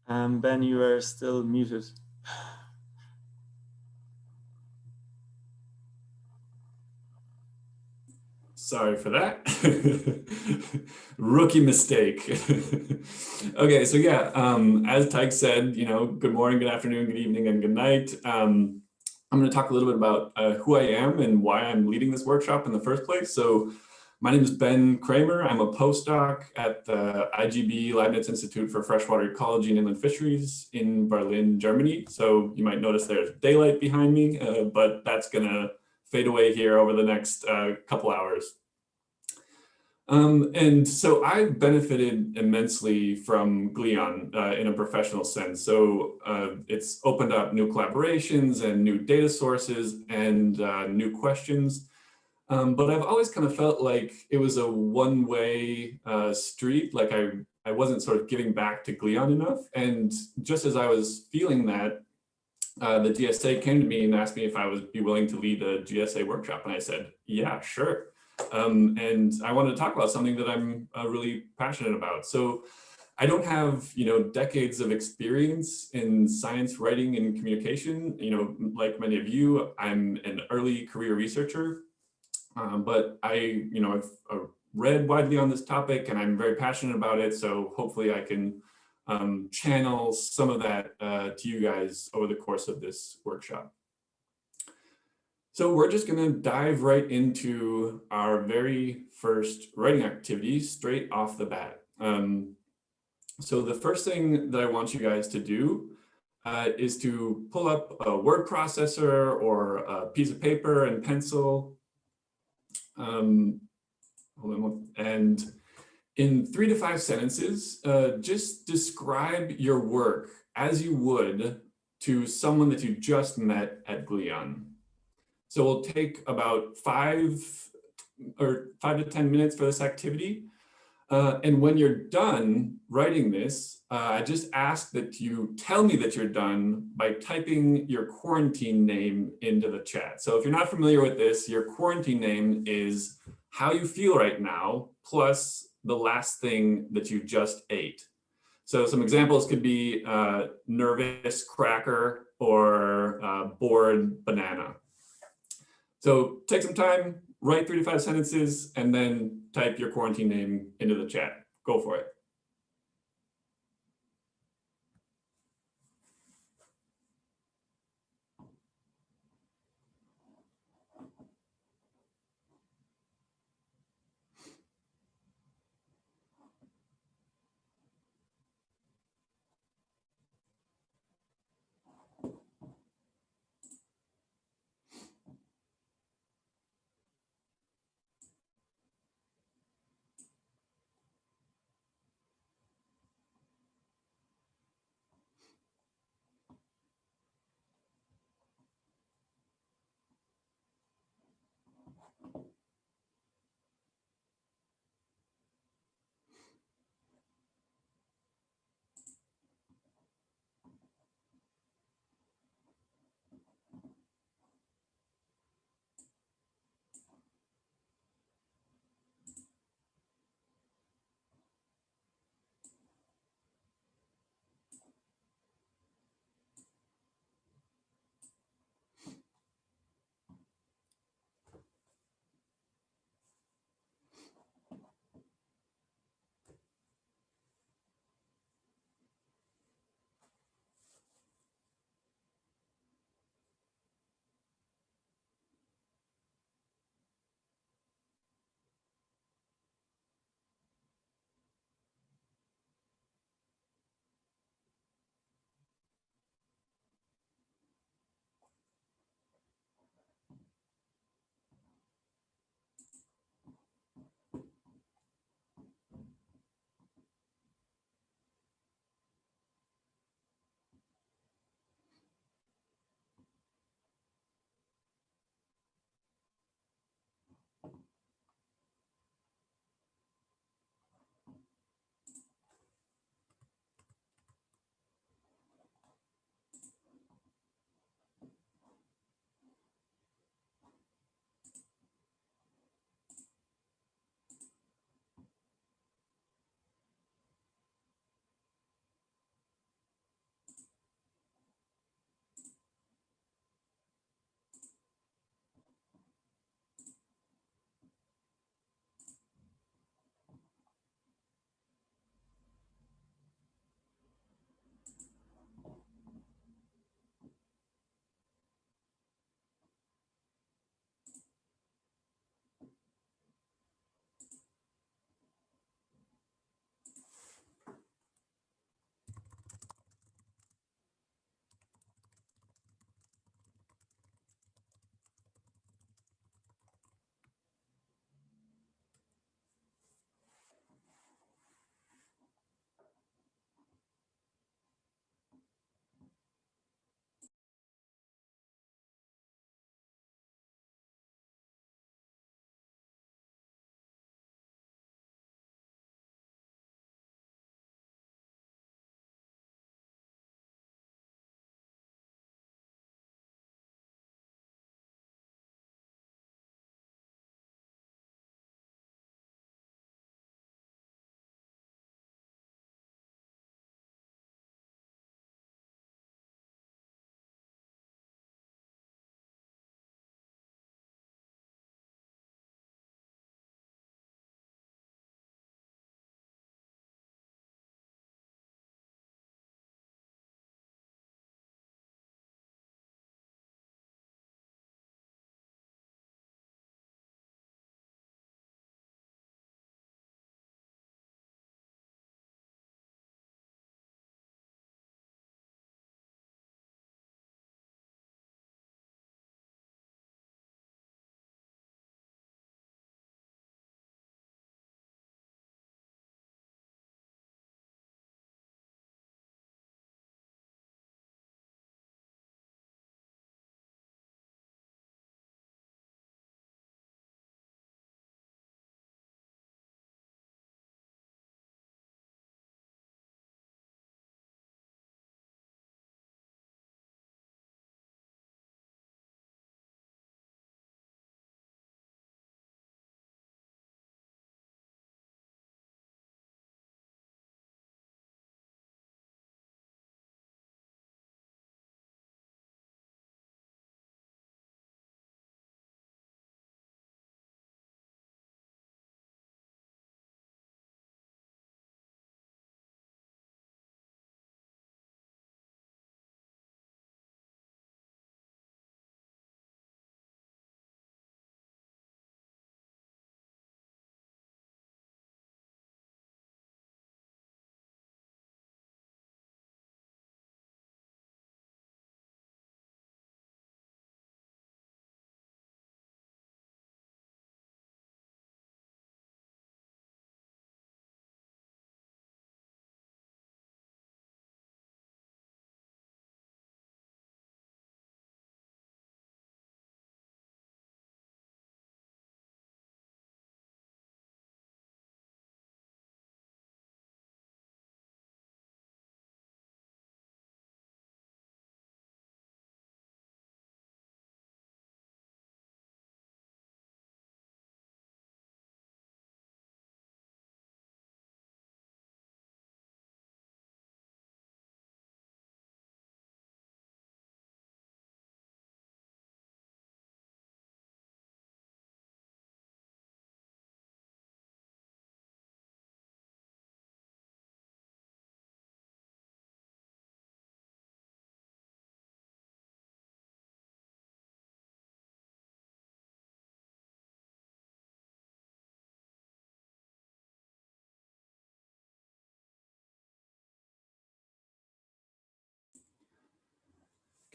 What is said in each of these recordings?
Ben, you are still muted. Sorry for that. Rookie mistake. Okay, so yeah, as Tyke said, good morning, good afternoon, good evening, and good night. I'm going to talk a little bit about who I am and why I'm leading this workshop in the first place. So my name is Ben Kraemer. I'm a postdoc at the IGB Leibniz Institute for Freshwater Ecology and Inland Fisheries in Berlin, Germany. So you might notice there's daylight behind me, but that's going to fade away here over the next couple hours. And so I've benefited immensely from Gleon in a professional sense. So it's opened up new collaborations and new data sources and new questions. But I've always kind of felt like it was a one-way street, like I wasn't sort of giving back to Gleon enough. And just as I was feeling that, the GSA came to me and asked me if I would be willing to lead a GSA workshop. And I said, yeah, sure. And I wanted to talk about something that I'm really passionate about. So I don't have, decades of experience in science writing and communication. Like many of you, I'm an early career researcher, but I've read widely on this topic and I'm very passionate about it. So hopefully I can channel some of that to you guys over the course of this workshop. So we're just going to dive right into our very first writing activity straight off the bat. So the first thing that I want you guys to do is to pull up a word processor or a piece of paper and pencil. And in 3 to 5 sentences, just describe your work as you would to someone that you just met at Gleon. So we'll take about 5 to 10 minutes for this activity. And when you're done writing this, I just ask that you tell me that you're done by typing your quarantine name into the chat. So if you're not familiar with this, your quarantine name is how you feel right now, plus the last thing that you just ate. So some examples could be nervous cracker or bored banana. So take some time, write 3 to 5 sentences, and then type your quarantine name into the chat. Go for it.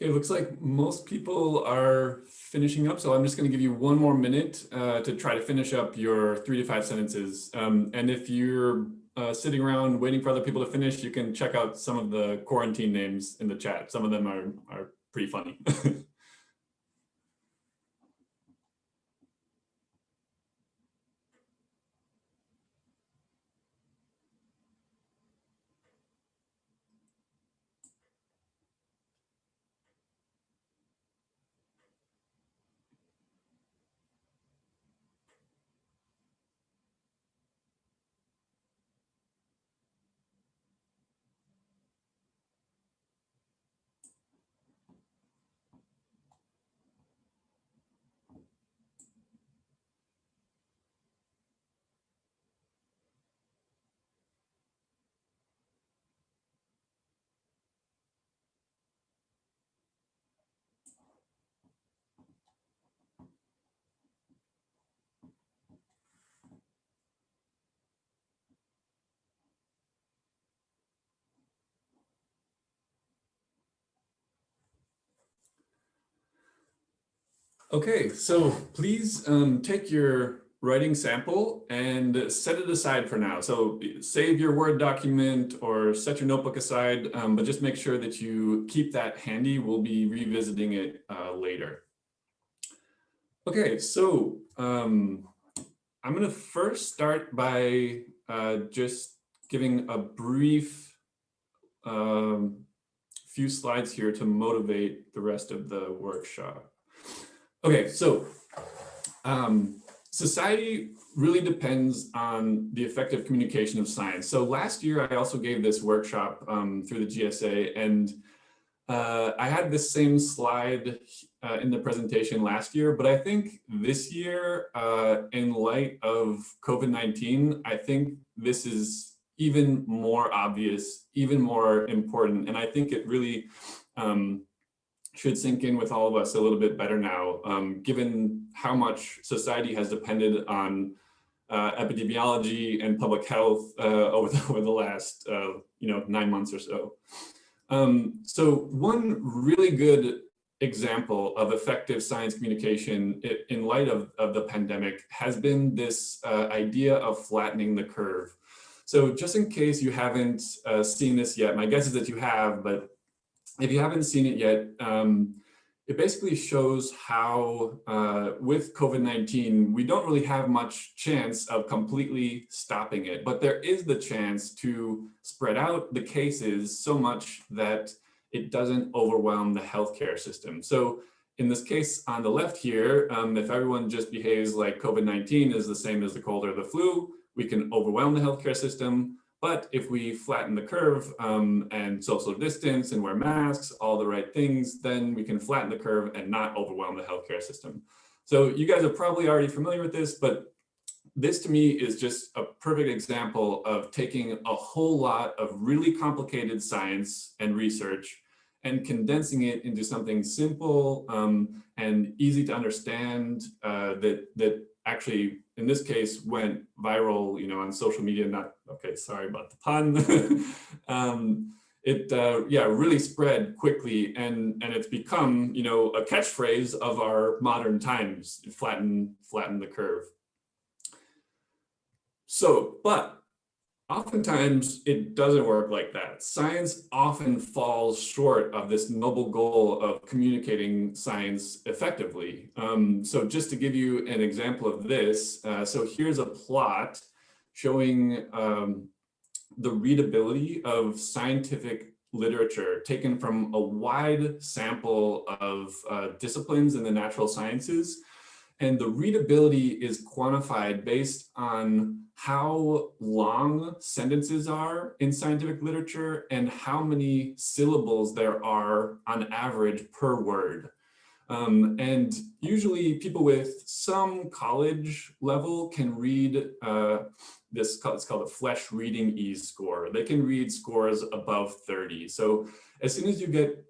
Okay, looks like most people are finishing up, so I'm just going to give you one more minute to try to finish up your 3 to 5 sentences. And if you're sitting around waiting for other people to finish, you can check out some of the quarantine names in the chat. Some of them are pretty funny. Okay, so please take your writing sample and set it aside for now. So save your Word document or set your notebook aside, but just make sure that you keep that handy. We'll be revisiting it later. Okay, so I'm going to first start by just giving a brief few slides here to motivate the rest of the workshop. Okay, so society really depends on the effective communication of science. So last year, I also gave this workshop through the GSA, and I had the same slide in the presentation last year, but I think this year, in light of COVID-19, I think this is even more obvious, even more important, and I think it really should sink in with all of us a little bit better now, given how much society has depended on epidemiology and public health over the last 9 months or so. So one really good example of effective science communication in light of the pandemic has been this idea of flattening the curve. So just in case you haven't seen this yet, my guess is that you have, but if you haven't seen it yet, it basically shows how with COVID-19, we don't really have much chance of completely stopping it, but there is the chance to spread out the cases so much that it doesn't overwhelm the healthcare system. So in this case on the left here, if everyone just behaves like COVID-19 is the same as the cold or the flu, we can overwhelm the healthcare system. But if we flatten the curve and social distance and wear masks, all the right things, then we can flatten the curve and not overwhelm the healthcare system. So you guys are probably already familiar with this, but this to me is just a perfect example of taking a whole lot of really complicated science and research and condensing it into something simple and easy to understand that actually, in this case, went viral, on social media. Sorry about the pun. It really spread quickly, and it's become, a catchphrase of our modern times: flatten the curve. So, but oftentimes it doesn't work like that. Science often falls short of this noble goal of communicating science effectively. So just to give you an example of this, so here's a plot showing the readability of scientific literature taken from a wide sample of disciplines in the natural sciences. And the readability is quantified based on how long sentences are in scientific literature and how many syllables there are on average per word. And usually people with some college level can read it's called a Flesch reading ease score. They can read scores above 30. So as soon as you get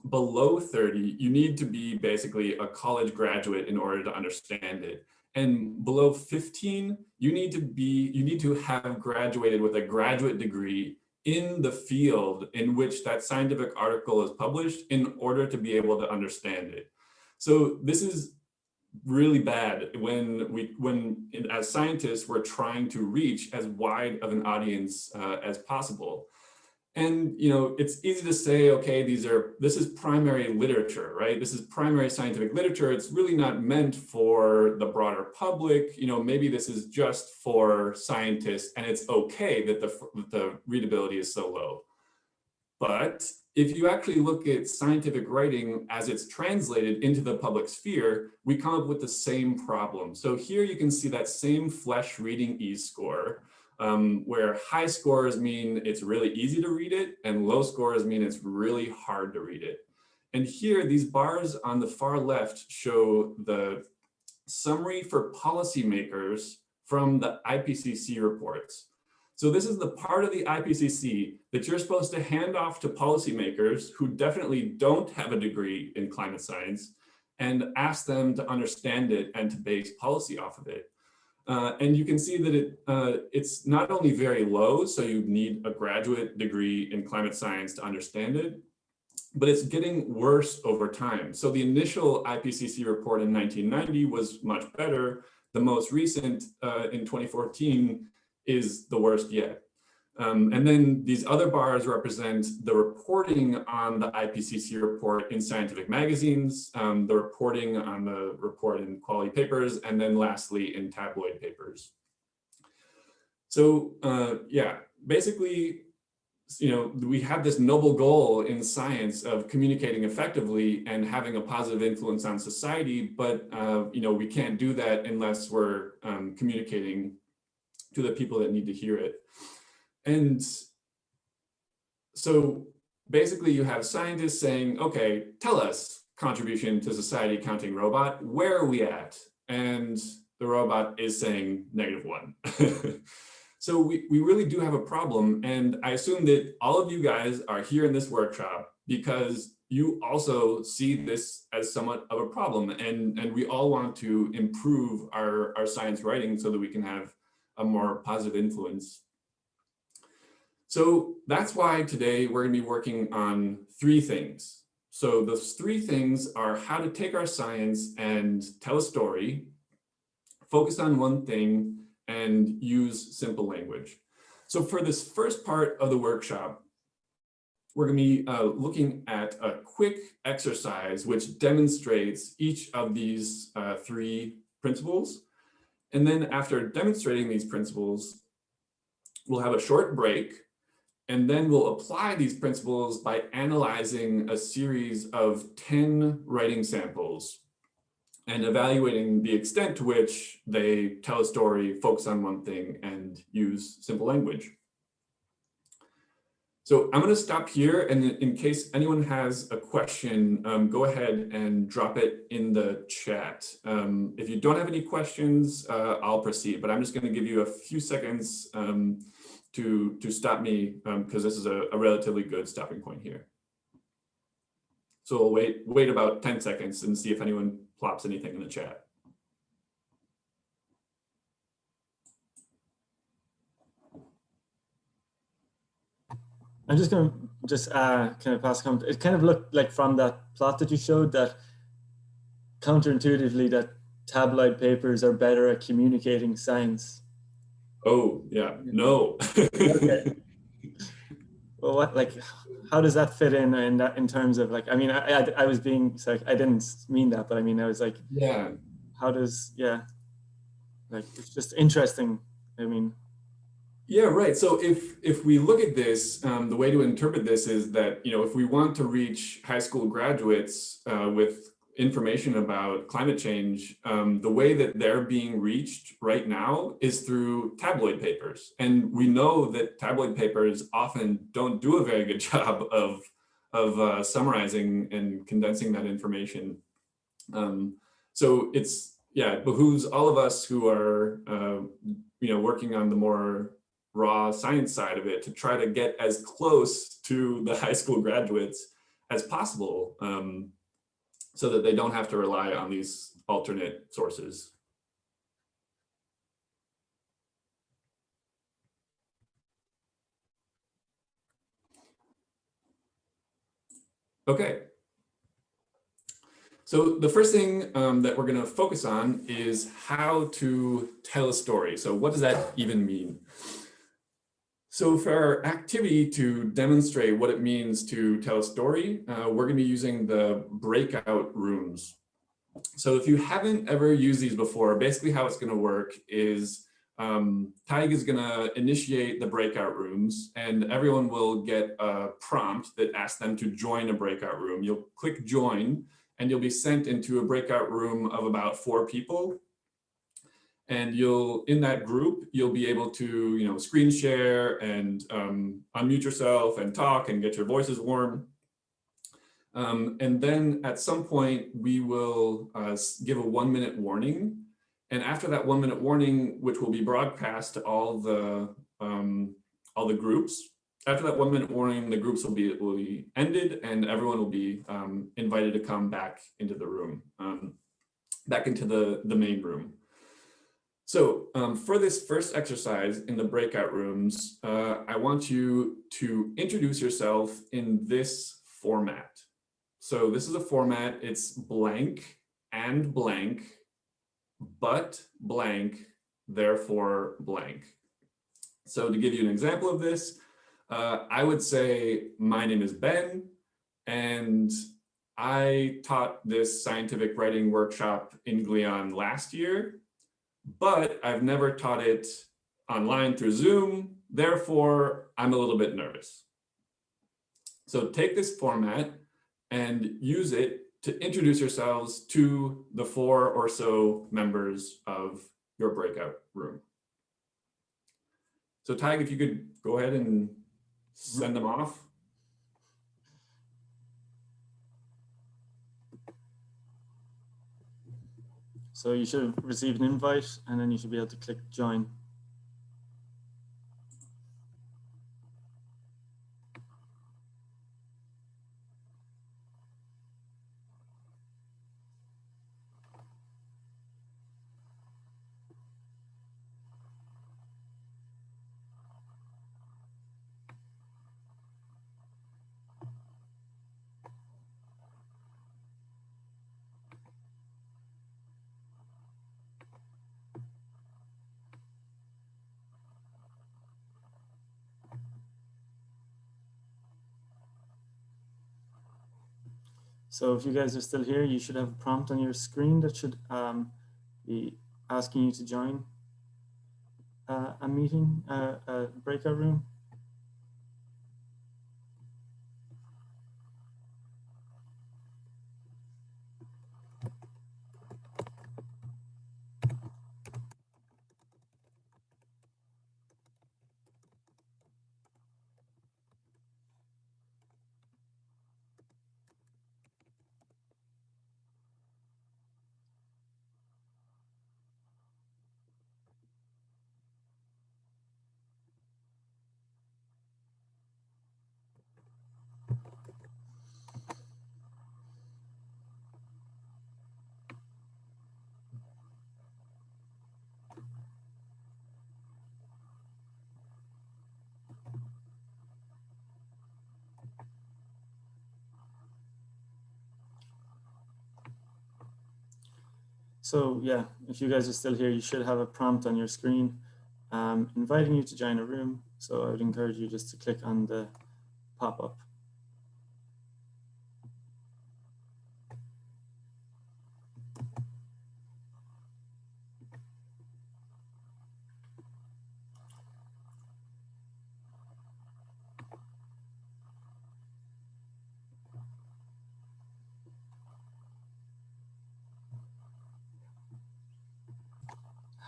below 30, you need to be basically a college graduate in order to understand it. And below 15, you need to have graduated with a graduate degree in the field in which that scientific article is published in order to be able to understand it. So this is really bad when as scientists, we're trying to reach as wide of an audience as possible. And it's easy to say, okay, this is primary literature, right? This is primary scientific literature. It's really not meant for the broader public. Maybe this is just for scientists, and it's okay that the readability is so low. But if you actually look at scientific writing as it's translated into the public sphere, we come up with the same problem. So here you can see that same Flesch reading ease score, where high scores mean it's really easy to read it, and low scores mean it's really hard to read it. And here, these bars on the far left show the summary for policymakers from the IPCC reports. So this is the part of the IPCC that you're supposed to hand off to policymakers who definitely don't have a degree in climate science, and ask them to understand it and to base policy off of it. And you can see that it's not only very low, so you need a graduate degree in climate science to understand it, but it's getting worse over time. So the initial IPCC report in 1990 was much better. The most recent in 2014 is the worst yet. And then these other bars represent the reporting on the IPCC report in scientific magazines, the reporting on the report in quality papers, and then lastly in tabloid papers. So yeah, basically, we have this noble goal in science of communicating effectively and having a positive influence on society, but we can't do that unless we're communicating to the people that need to hear it. And so basically you have scientists saying, okay, tell us contribution to society counting robot, where are we at? And the robot is saying -1. So we really do have a problem. And I assume that all of you guys are here in this workshop because you also see this as somewhat of a problem. And we all want to improve our science writing so that we can have a more positive influence. So that's why today we're going to be working on 3 things. So those 3 things are how to take our science and tell a story, focus on one thing, and use simple language. So for this first part of the workshop, we're going to be looking at a quick exercise which demonstrates each of these 3 principles. And then after demonstrating these principles, we'll have a short break, and then we'll apply these principles by analyzing a series of 10 writing samples and evaluating the extent to which they tell a story, focus on one thing, and use simple language. So I'm going to stop here, and in case anyone has a question, go ahead and drop it in the chat. If you don't have any questions, I'll proceed, but I'm just going to give you a few seconds to stop me, because this is a relatively good stopping point here. So we'll wait about 10 seconds and see if anyone plops anything in the chat. I'm just going to kind of pass a comment. It kind of looked like from that plot that you showed that counterintuitively that tabloid papers are better at communicating science. Oh, yeah, no. Okay. Well, how does that fit in terms of I mean, I was being, I didn't mean that, but I mean, I was like, yeah. How does, it's just interesting. I mean. Yeah, right. So if we look at this, the way to interpret this is that, if we want to reach high school graduates with information about climate change, the way that they're being reached right now is through tabloid papers. And we know that tabloid papers often don't do a very good job of summarizing and condensing that information. So it behooves all of us who are, working on the more raw science side of it to try to get as close to the high school graduates as possible, so that they don't have to rely on these alternate sources. Okay. So the first thing that we're going to focus on is how to tell a story. So what does that even mean? So for our activity to demonstrate what it means to tell a story, we're going to be using the breakout rooms. So if you haven't ever used these before, basically how it's going to work is Tig is going to initiate the breakout rooms, and everyone will get a prompt that asks them to join a breakout room. You'll click join, and you'll be sent into a breakout room of about 4 people. And in that group, you'll be able to, screen share and unmute yourself and talk and get your voices warm. And then at some point, we will give a 1-minute warning. And after that 1-minute warning, which will be broadcast to all the groups, after that 1-minute warning, the groups will be ended, and everyone will be invited to come back into the room, back into the main room. So for this first exercise in the breakout rooms, I want you to introduce yourself in this format. So this is a format, it's blank and blank, but blank, therefore blank. So to give you an example of this, I would say, my name is Ben, and I taught this scientific writing workshop in Gleon last year, but I've never taught it online through Zoom, therefore I'm a little bit nervous. So take this format and use it to introduce yourselves to the 4 or so members of your breakout room. So Tig, if you could go ahead and send them off. So you should have received an invite, and then you should be able to click join. So if you guys are still here, you should have a prompt on your screen that should be asking you to join a meeting, a breakout room. So yeah, if you guys are still here, you should have a prompt on your screen inviting you to join a room. So I would encourage you just to click on the pop-up.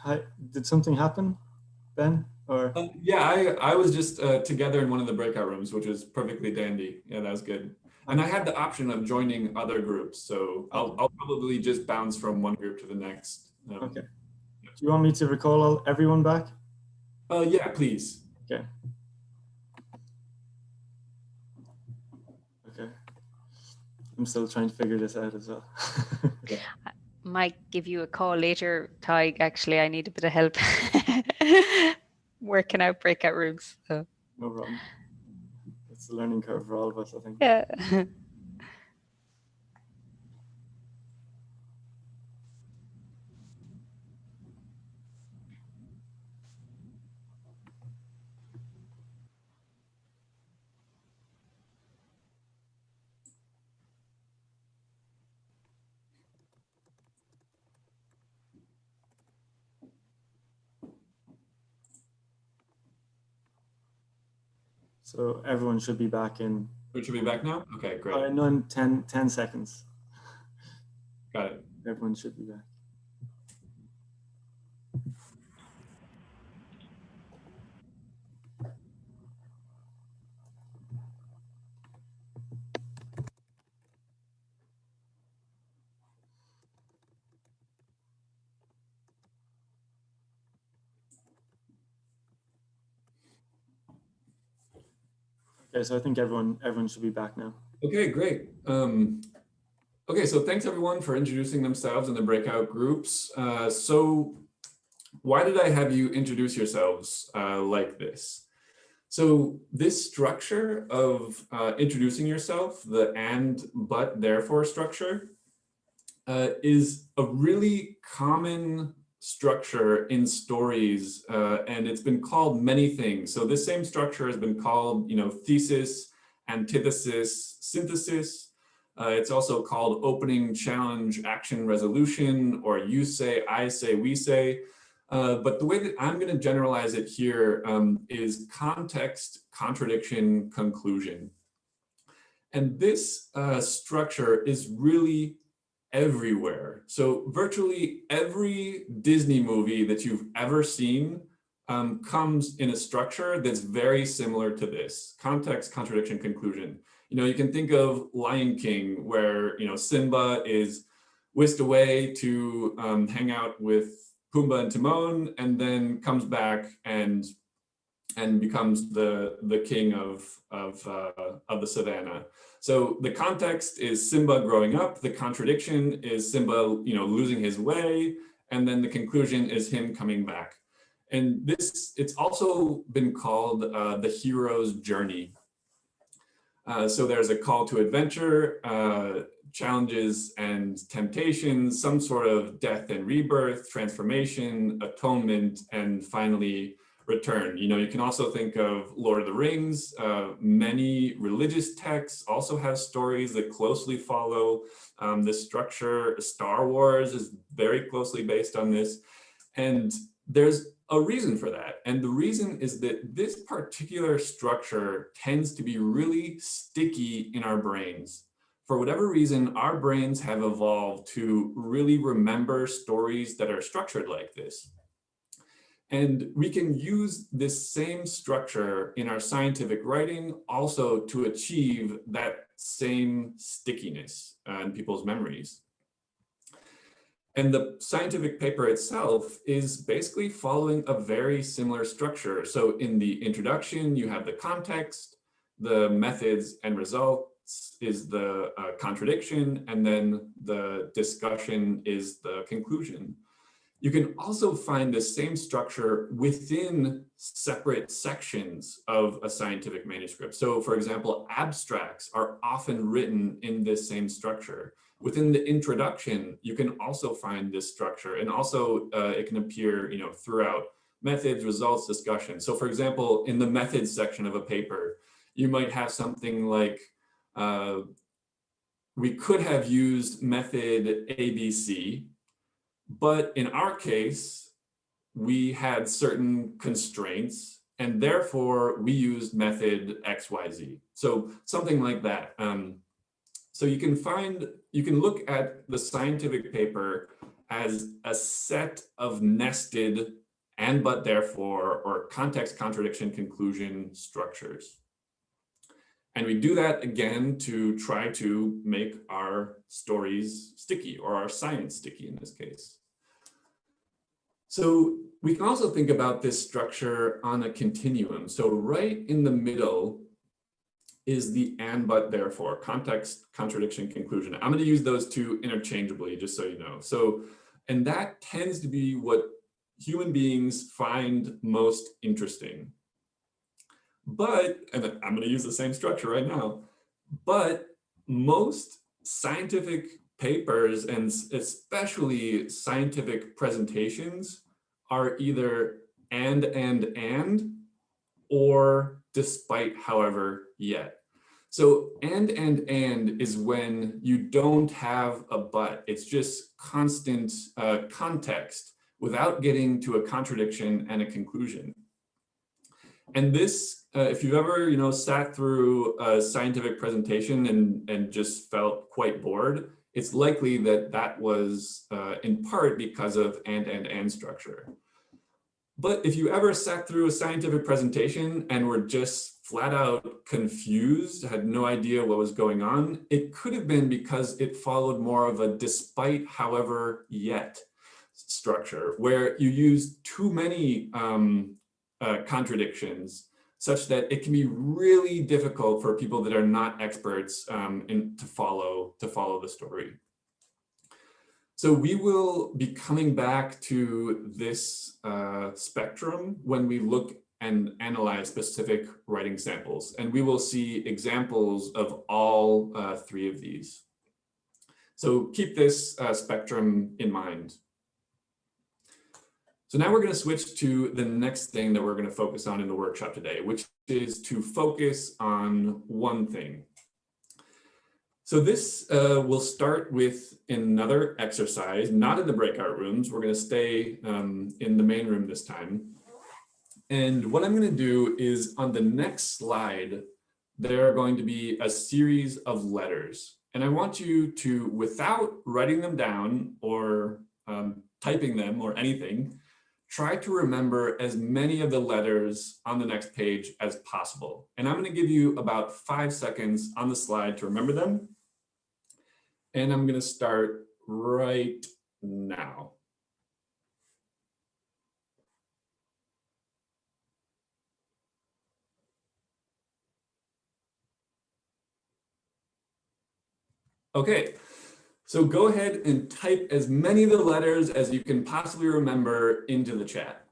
Hi, did something happen, Ben? Or Yeah, I was just together in one of the breakout rooms, which was perfectly dandy. Yeah, that was good. And I had the option of joining other groups, so I'll probably just bounce from one group to the next. Okay. Do you want me to recall everyone back? Yeah, please. Okay. Okay. I'm still trying to figure this out as well. I might give you a call later, Tig. Actually, I need a bit of help working out breakout rooms. So. No problem. It's a learning curve for all of us, I think. Yeah. So everyone should be back in. We should be back now? Okay, great. No, in 10 seconds. Got it. Everyone should be back. Okay, so I think everyone should be back now. Okay, great. Okay, so thanks everyone for introducing themselves in the breakout groups. So why did I have you introduce yourselves like this? So this structure of introducing yourself, the and, but, therefore structure, is a really common structure in stories, and it's been called many things. So this same structure has been called, thesis, antithesis, synthesis. It's also called opening, challenge, action, resolution, or you say, I say, we say. But the way that I'm going to generalize it here is context, contradiction, conclusion. And this structure is really everywhere. So virtually every Disney movie that you've ever seen comes in a structure that's very similar to this: context, contradiction, conclusion. You can think of Lion King, where Simba is whisked away to hang out with Pumbaa and Timon, and then comes back and becomes the king of the savannah. So the context is Simba growing up. The contradiction is Simba, losing his way, and then the conclusion is him coming back. And it's also been called the hero's journey. So there's a call to adventure, challenges and temptations, some sort of death and rebirth, transformation, atonement, and finally return. You can also think of Lord of the Rings. Many religious texts also have stories that closely follow this structure. Star Wars is very closely based on this. And there's a reason for that. And the reason is that this particular structure tends to be really sticky in our brains. For whatever reason, our brains have evolved to really remember stories that are structured like this. And we can use this same structure in our scientific writing also to achieve that same stickiness in people's memories. And the scientific paper itself is basically following a very similar structure. So in the introduction, you have the context, the methods and results is the contradiction, and then the discussion is the conclusion. You can also find the same structure within separate sections of a scientific manuscript. So for example, abstracts are often written in this same structure. Within the introduction, you can also find this structure, and also it can appear throughout methods, results, discussion. So for example, in the methods section of a paper, you might have something like, we could have used method ABC, but in our case, we had certain constraints, and therefore we used method XYZ. So something like that. So you can look at the scientific paper as a set of nested and but therefore, or context, contradiction, conclusion structures. And we do that again to try to make our stories sticky, or our science sticky in this case. So we can also think about this structure on a continuum. So right in the middle is the and, but, therefore, context, contradiction, conclusion. I'm going to use those two interchangeably, just so you know. So, and that tends to be what human beings find most interesting. But, and I'm going to use the same structure right now, but most scientific papers, and especially scientific presentations, are either and, or despite, however, yet. So and is when you don't have a but. It's just constant context without getting to a contradiction and a conclusion. And this, if you've ever, sat through a scientific presentation and just felt quite bored, it's likely that that was in part because of and structure. But if you ever sat through a scientific presentation and were just flat out confused, had no idea what was going on, it could have been because it followed more of a despite, however, yet structure, where you use too many contradictions, such that it can be really difficult for people that are not experts to follow the story. So we will be coming back to this spectrum when we look and analyze specific writing samples, and we will see examples of all three of these. So keep this spectrum in mind. So now we're going to switch to the next thing that we're going to focus on in the workshop today, which is to focus on one thing. So this will start with another exercise, not in the breakout rooms. We're going to stay in the main room this time. And what I'm going to do is on the next slide, there are going to be a series of letters. And I want you to, without writing them down or typing them or anything, try to remember as many of the letters on the next page as possible. And I'm going to give you about 5 seconds on the slide to remember them. And I'm going to start right now. Okay, so go ahead and type as many of the letters as you can possibly remember into the chat.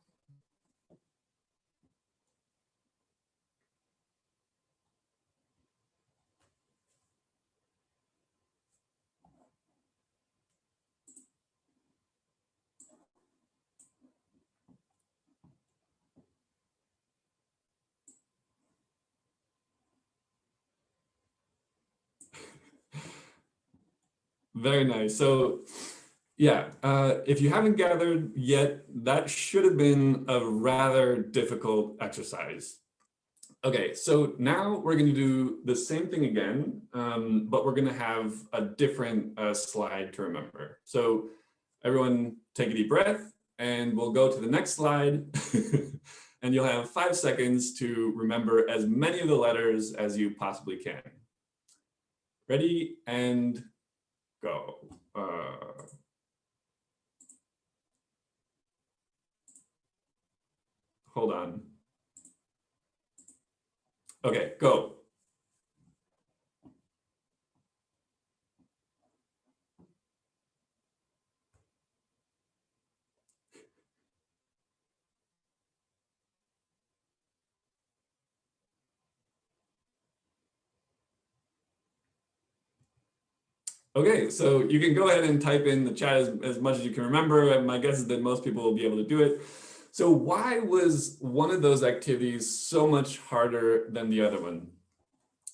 Very nice. So yeah, if you haven't gathered yet, that should have been a rather difficult exercise. Okay, so now we're going to do the same thing again, but we're going to have a different slide to remember. So everyone take a deep breath and we'll go to the next slide and you'll have 5 seconds to remember as many of the letters as you possibly can. Ready and go. Hold on. Okay, go. Okay, so you can go ahead and type in the chat as much as you can remember. My guess is that most people will be able to do it. So why was one of those activities so much harder than the other one?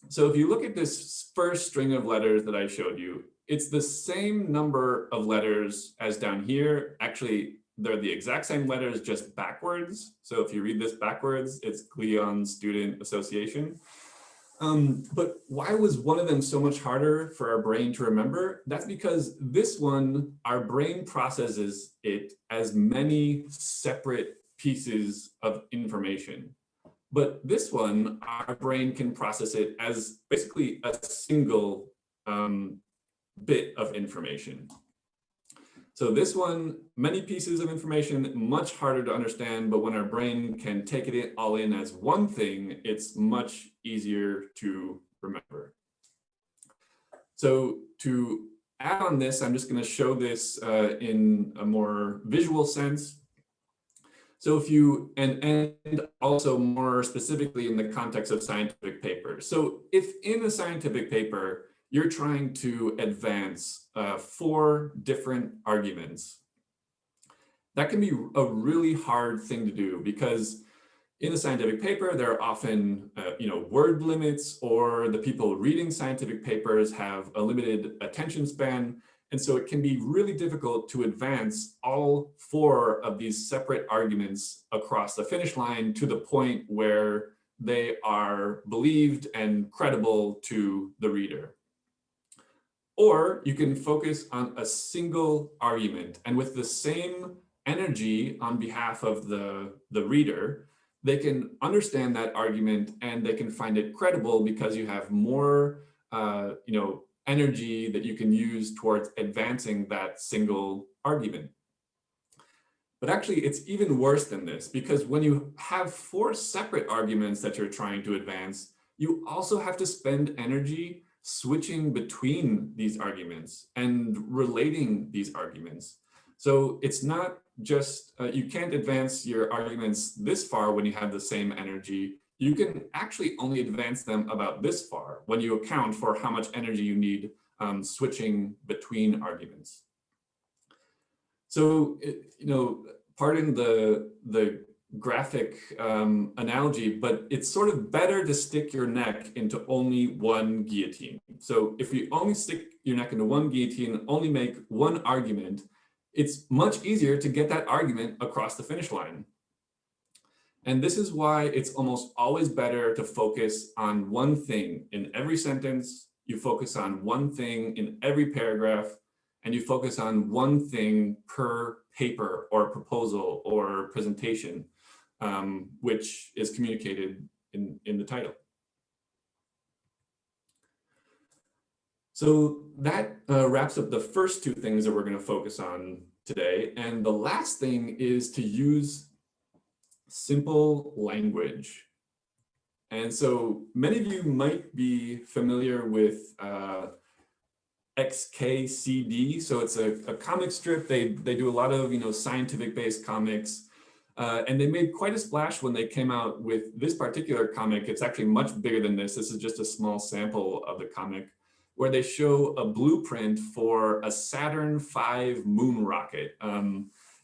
So if you look at this first string of letters that I showed you, it's the same number of letters as down here. Actually, they're the exact same letters, just backwards. So if you read this backwards, it's Gleon Student Association. But why was one of them so much harder for our brain to remember? That's because this one, our brain processes it as many separate pieces of information. But this one, our brain can process it as basically a single bit of information. So this one, many pieces of information, much harder to understand, but when our brain can take it all in as one thing, it's much easier to remember. So to add on this, I'm just going to show this in a more visual sense. So if you, and also more specifically in the context of scientific papers. So if in a scientific paper, you're trying to advance 4 different arguments, that can be a really hard thing to do because in a scientific paper, there are often word limits, or the people reading scientific papers have a limited attention span. And so it can be really difficult to advance all 4 of these separate arguments across the finish line to the point where they are believed and credible to the reader. Or you can focus on a single argument, and with the same energy on behalf of the reader, they can understand that argument and they can find it credible because you have more energy that you can use towards advancing that single argument. But actually, it's even worse than this, because when you have 4 separate arguments that you're trying to advance, you also have to spend energy switching between these arguments and relating these arguments. So it's not just, you can't advance your arguments this far when you have the same energy. You can actually only advance them about this far when you account for how much energy you need switching between arguments. So, pardon the graphic analogy, but it's sort of better to stick your neck into only one guillotine. So if you only stick your neck into one guillotine, only make one argument, it's much easier to get that argument across the finish line. And this is why it's almost always better to focus on one thing in every sentence. You focus on one thing in every paragraph, and you focus on one thing per paper or proposal or presentation, which is communicated in the title. So that wraps up the first 2 things that we're going to focus on today. And the last thing is to use simple language. And so many of you might be familiar with XKCD. So it's a comic strip. They do a lot of scientific based comics. And they made quite a splash when they came out with this particular comic. It's actually much bigger than this. This is just a small sample of the comic, where they show a blueprint for a Saturn V moon rocket.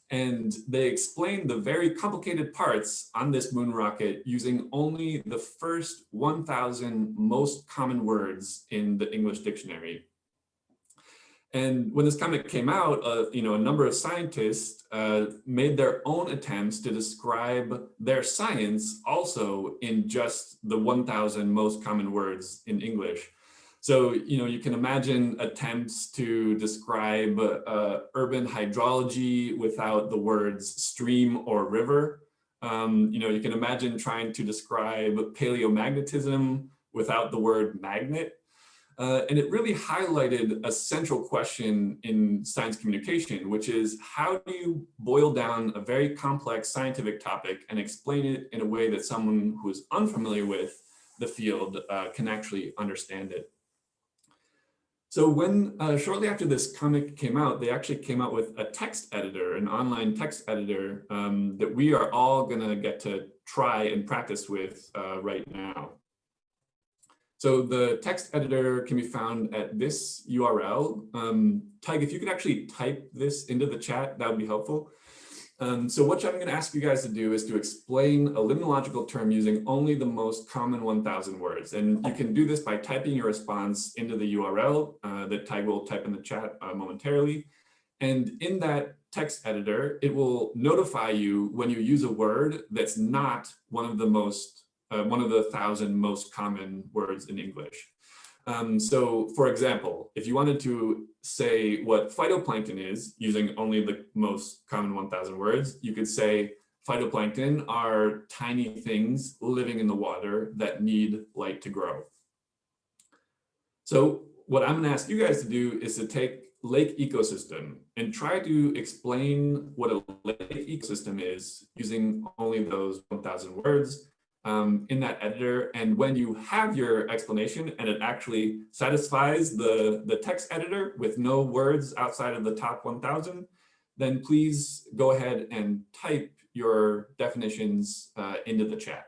And they explain the very complicated parts on this moon rocket using only the first 1,000 most common words in the English dictionary. And when this comic came out, a number of scientists made their own attempts to describe their science also in just the 1,000 most common words in English. So, you can imagine attempts to describe urban hydrology without the words stream or river. You can imagine trying to describe paleomagnetism without the word magnet. And it really highlighted a central question in science communication, which is how do you boil down a very complex scientific topic and explain it in a way that someone who is unfamiliar with the field can actually understand it. So when shortly after this comic came out, they actually came out with a text editor, an online text editor that we are all going to get to try and practice with right now. So the text editor can be found at this URL. Tig, if you could actually type this into the chat, that would be helpful. So what I'm going to ask you guys to do is to explain a limnological term using only the most common 1,000 words. And you can do this by typing your response into the URL that Tig will type in the chat momentarily. And in that text editor, it will notify you when you use a word that's not one of the 1,000 most common words in English. So for example, if you wanted to say what phytoplankton is using only the most common 1,000 words, you could say phytoplankton are tiny things living in the water that need light to grow. So what I'm going to ask you guys to do is to take lake ecosystem and try to explain what a lake ecosystem is using only those 1,000 words. In that editor, and when you have your explanation and it actually satisfies the text editor with no words outside of the top 1,000, then please go ahead and type your definitions into the chat.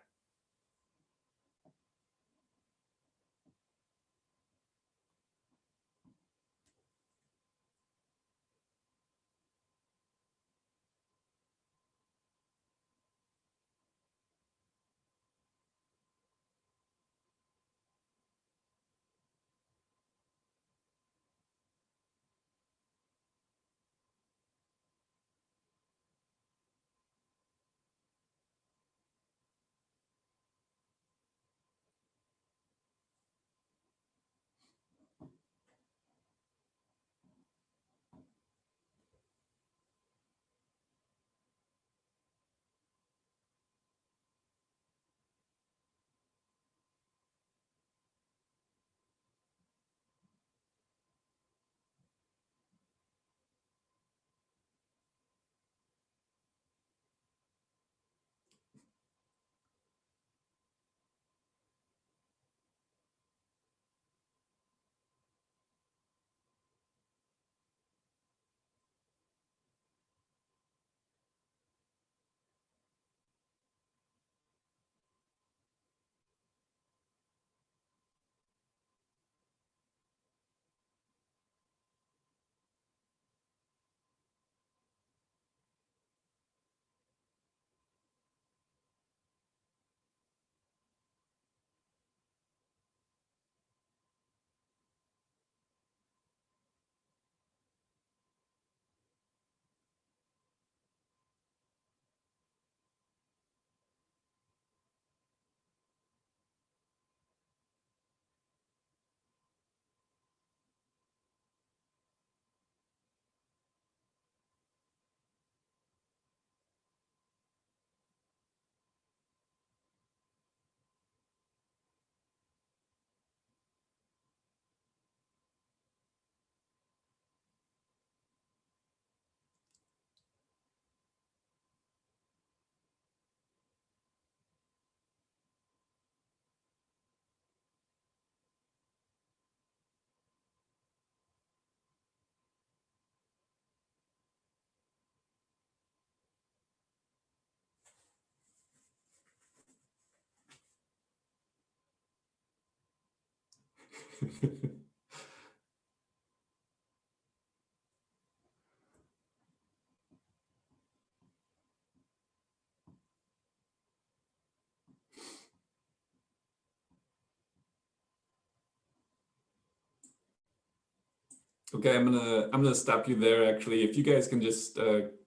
Okay, I'm gonna stop you there. Actually, if you guys can just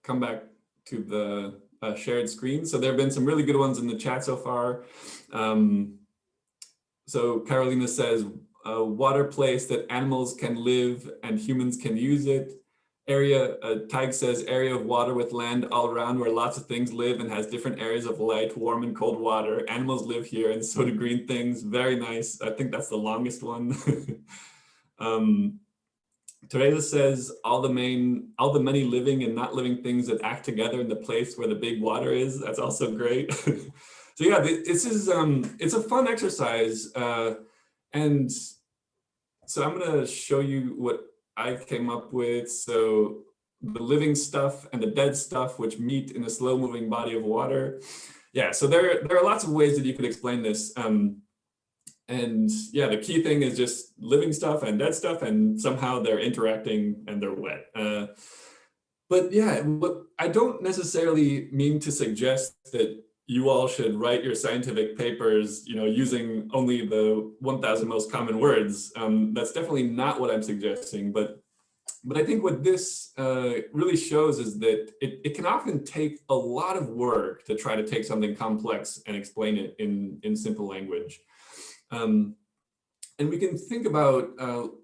come back to the shared screen. So there have been some really good ones in the chat so far. So Carolina says, a water place that animals can live and humans can use it. Tig says, area of water with land all around where lots of things live and has different areas of light, warm and cold water. Animals live here and so do green things. Very nice. I think that's the longest one. Teresa says, all the many living and not living things that act together in the place where the big water is. That's also great. So yeah, this is it's a fun exercise, and so I'm gonna show you what I came up with. So the living stuff and the dead stuff, which meet in a slow-moving body of water. Yeah, so there are lots of ways that you could explain this. And yeah, the key thing is just living stuff and dead stuff, and somehow they're interacting and they're wet. But yeah, I don't necessarily mean to suggest that you all should write your scientific papers, using only the 1,000 most common words. That's definitely not what I'm suggesting. But I think what this really shows is that it can often take a lot of work to try to take something complex and explain it in simple language. And we can think about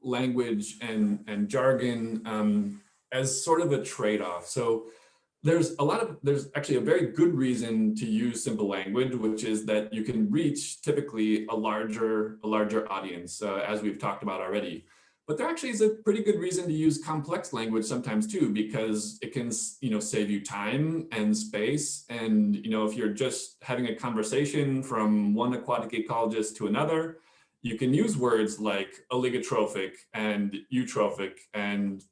language and jargon as sort of a trade-off. So there's actually a very good reason to use simple language, which is that you can reach typically a larger audience, as we've talked about already. But there actually is a pretty good reason to use complex language sometimes too, because it can, save you time and space. And, if you're just having a conversation from one aquatic ecologist to another, you can use words like oligotrophic and eutrophic and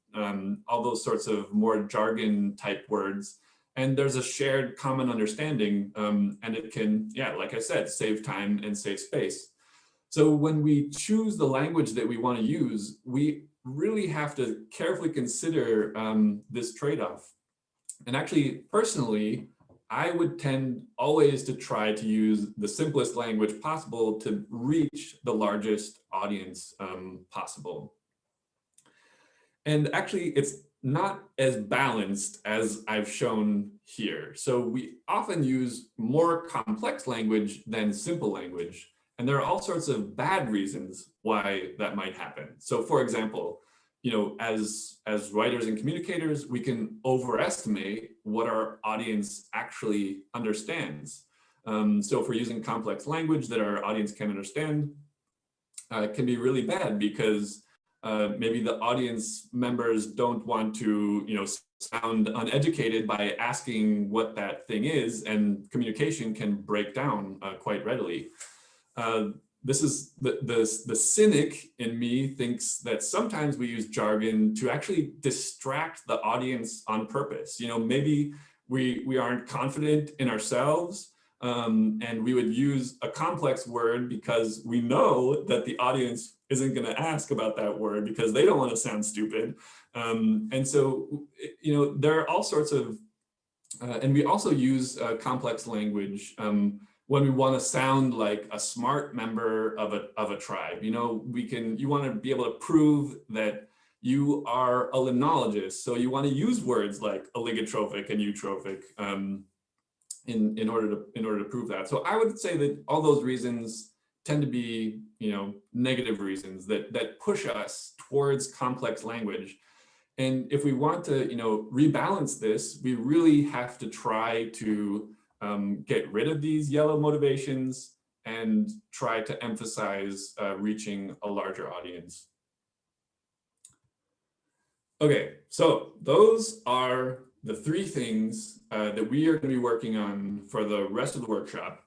all those sorts of more jargon type words. And there's a shared common understanding, and it can, like I said, save time and save space. So when we choose the language that we want to use, we really have to carefully consider this trade-off. And actually, personally, I would tend always to try to use the simplest language possible to reach the largest audience possible. And actually, it's not as balanced as I've shown here. So we often use more complex language than simple language. And there are all sorts of bad reasons why that might happen. So for example, as writers and communicators, we can overestimate what our audience actually understands. So if we're using complex language that our audience can understand, it can be really bad because maybe the audience members don't want to, sound uneducated by asking what that thing is, and communication can break down quite readily. This is the cynic in me thinks that sometimes we use jargon to actually distract the audience on purpose. Maybe we aren't confident in ourselves, and we would use a complex word because we know that the audience isn't going to ask about that word because they don't want to sound stupid. And so, there are all sorts of, and we also use complex language when we want to sound like a smart member of a tribe. You want to be able to prove that you are a limnologist. So you want to use words like oligotrophic and eutrophic in order to prove that. So I would say that all those reasons tend to be, negative reasons that push us towards complex language. And if we want to, rebalance this, we really have to try to get rid of these yellow motivations and try to emphasize reaching a larger audience. Okay, so those are the three things that we are going to be working on for the rest of the workshop.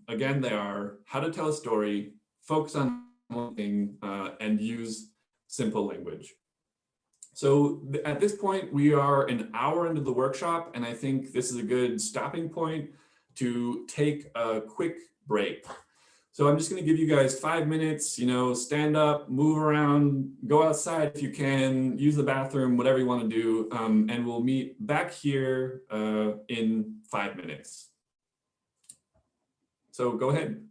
Again, they are how to tell a story, focus on one thing, and use simple language. So at this point, we are an hour into the workshop, and I think this is a good stopping point to take a quick break. So I'm just going to give you guys 5 minutes, stand up, move around, go outside if you can, use the bathroom, whatever you want to do. And we'll meet back here in 5 minutes. So go ahead.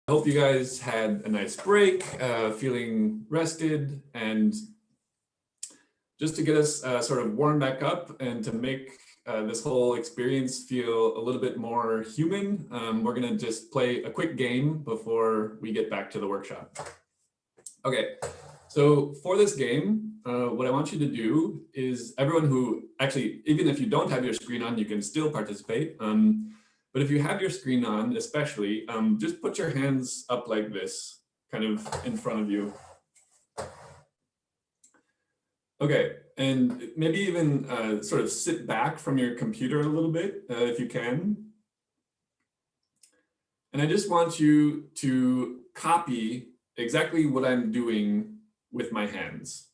I hope you guys had a nice break, feeling rested, and just to get us sort of warmed back up and to make this whole experience feel a little bit more human, we're going to just play a quick game before we get back to the workshop. Okay, so for this game, what I want you to do is everyone who actually, even if you don't have your screen on, you can still participate. But if you have your screen on, especially, just put your hands up like this, kind of in front of you. Okay, and maybe even sort of sit back from your computer a little bit, if you can. And I just want you to copy exactly what I'm doing with my hands.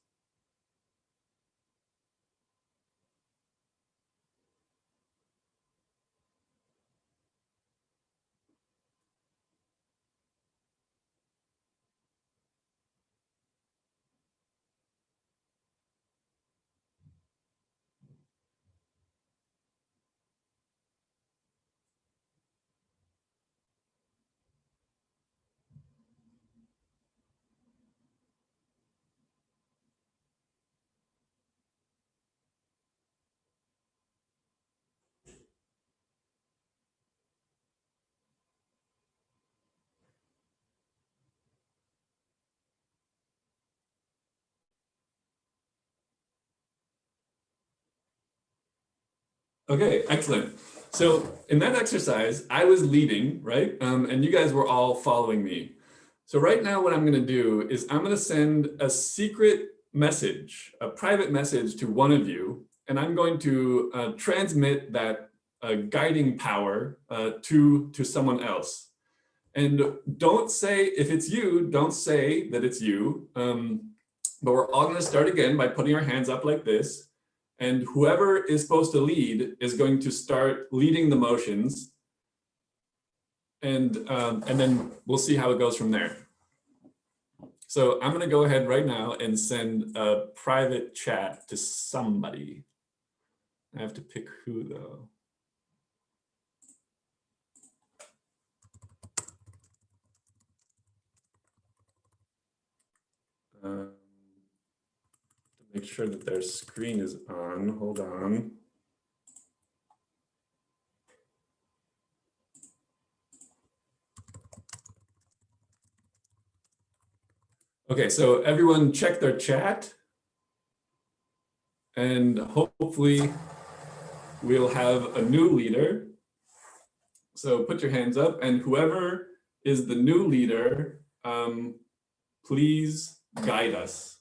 Okay, excellent. So in that exercise, I was leading, right? And you guys were all following me. So right now what I'm going to do is I'm going to send a secret message, a private message to one of you, and I'm going to transmit that guiding power to someone else. And don't say, if it's you, don't say that it's you. But we're all going to start again by putting our hands up like this. And whoever is supposed to lead is going to start leading the motions. And then we'll see how it goes from there. So I'm going to go ahead right now and send a private chat to somebody. I have to pick who though. To make sure that their screen is on, hold on. Okay, so everyone check their chat, and hopefully we'll have a new leader. So put your hands up, and whoever is the new leader, please guide us.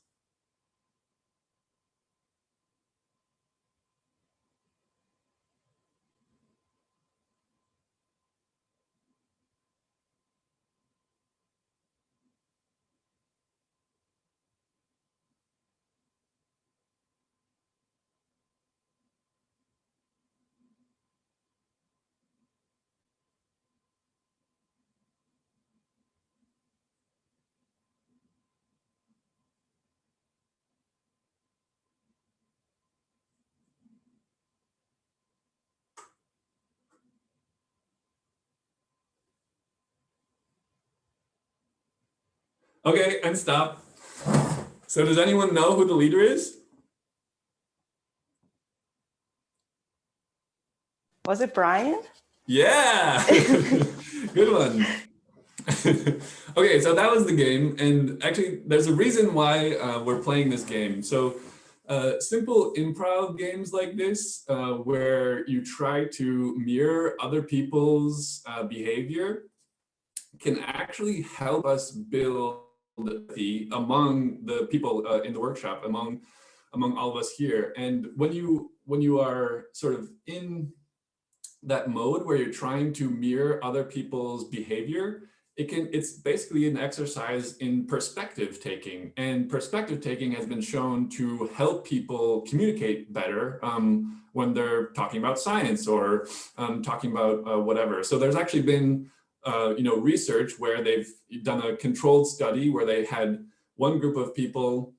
Okay, and stop. So does anyone know who the leader is? Was it Brian? Yeah, good one. Okay, so that was the game, and actually there's a reason why we're playing this game. So simple improv games like this, where you try to mirror other people's behavior, can actually help us build empathy among the people in the workshop, among all of us here. And when you are sort of in that mode where you're trying to mirror other people's behavior, it's basically an exercise in perspective taking, and perspective taking has been shown to help people communicate better when they're talking about science or talking about whatever. So there's actually been research where they've done a controlled study where they had one group of people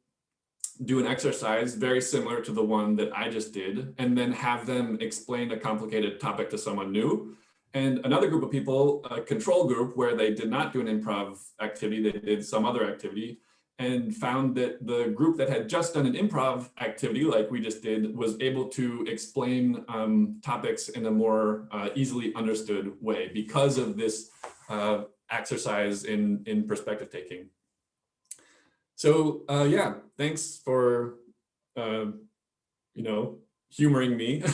do an exercise very similar to the one that I just did, and then have them explain a complicated topic to someone new. And another group of people, a control group, where they did not do an improv activity, they did some other activity, and found that the group that had just done an improv activity, like we just did, was able to explain topics in a more easily understood way because of this exercise in perspective taking. So yeah, thanks for humoring me.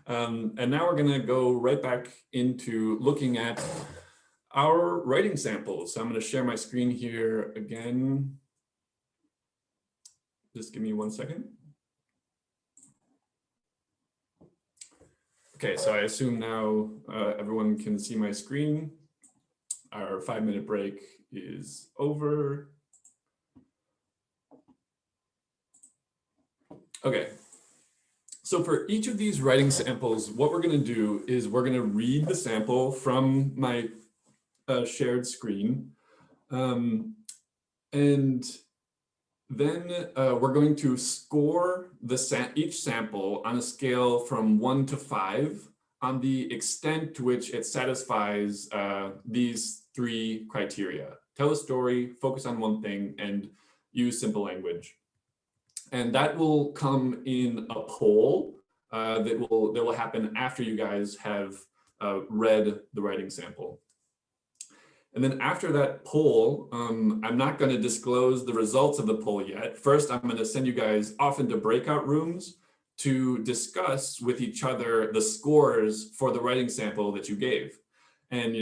And now we're gonna go right back into looking at our writing samples. So I'm gonna share my screen here again. Just give me 1 second. Okay, so I assume now everyone can see my screen. Our 5-minute break is over. Okay, so for each of these writing samples, what we're going to do is we're going to read the sample from my shared screen. And then we're going to score each sample on a scale from 1 to 5 on the extent to which it satisfies these 3 criteria: tell a story, focus on one thing, and use simple language. And that will come in a poll that will happen after you guys have read the writing sample. And then after that poll, I'm not going to disclose the results of the poll yet. First, I'm going to send you guys off into breakout rooms to discuss with each other the scores for the writing sample that you gave. And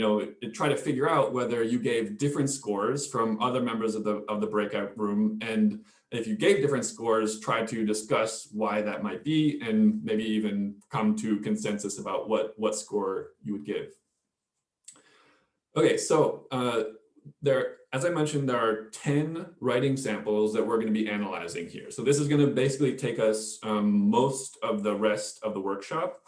try to figure out whether you gave different scores from other members of the breakout room. And if you gave different scores, try to discuss why that might be, and maybe even come to consensus about what score you would give. Okay, so as I mentioned, there are 10 writing samples that we're going to be analyzing here. So this is going to basically take us most of the rest of the workshop.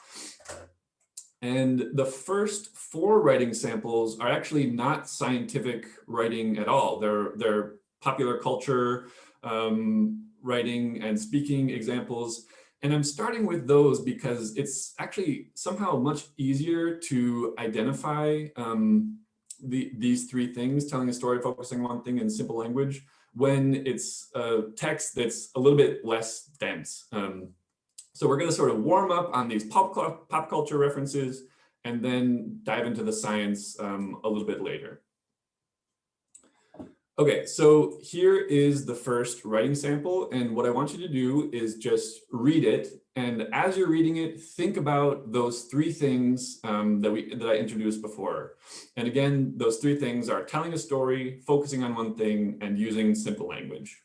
And the first 4 writing samples are actually not scientific writing at all. They're popular culture, writing and speaking examples. And I'm starting with those because it's actually somehow much easier to identify these three things, telling a story, focusing on one thing, in simple language, when it's text that's a little bit less dense. So we're going to sort of warm up on these pop culture references and then dive into the science a little bit later. Okay, so here is the first writing sample, and what I want you to do is just read it, and as you're reading it, think about those three things that I introduced before. And again, those three things are telling a story, focusing on one thing, and using simple language.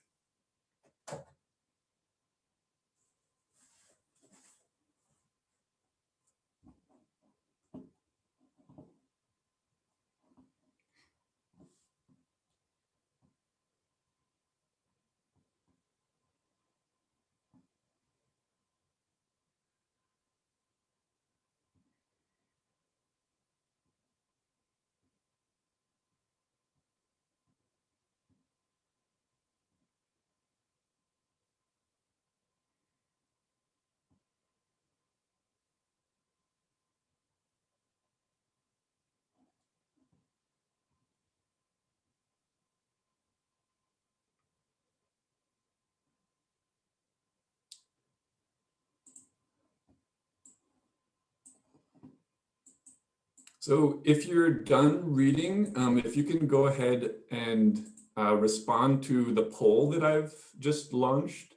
So if you're done reading, if you can go ahead and respond to the poll that I've just launched.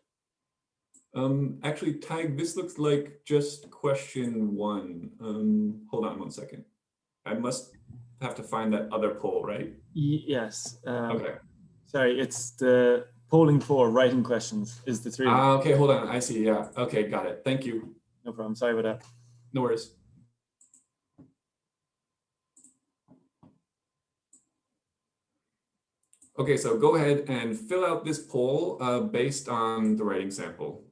Actually, Tig, this looks like just question 1. Hold on 1 second. I must have to find that other poll, right? Yes. Okay. Sorry, it's the polling for writing questions is the 3. Okay, hold on. I see. Yeah. Okay, got it. Thank you. No problem. Sorry about that. No worries. Okay, so go ahead and fill out this poll based on the writing sample.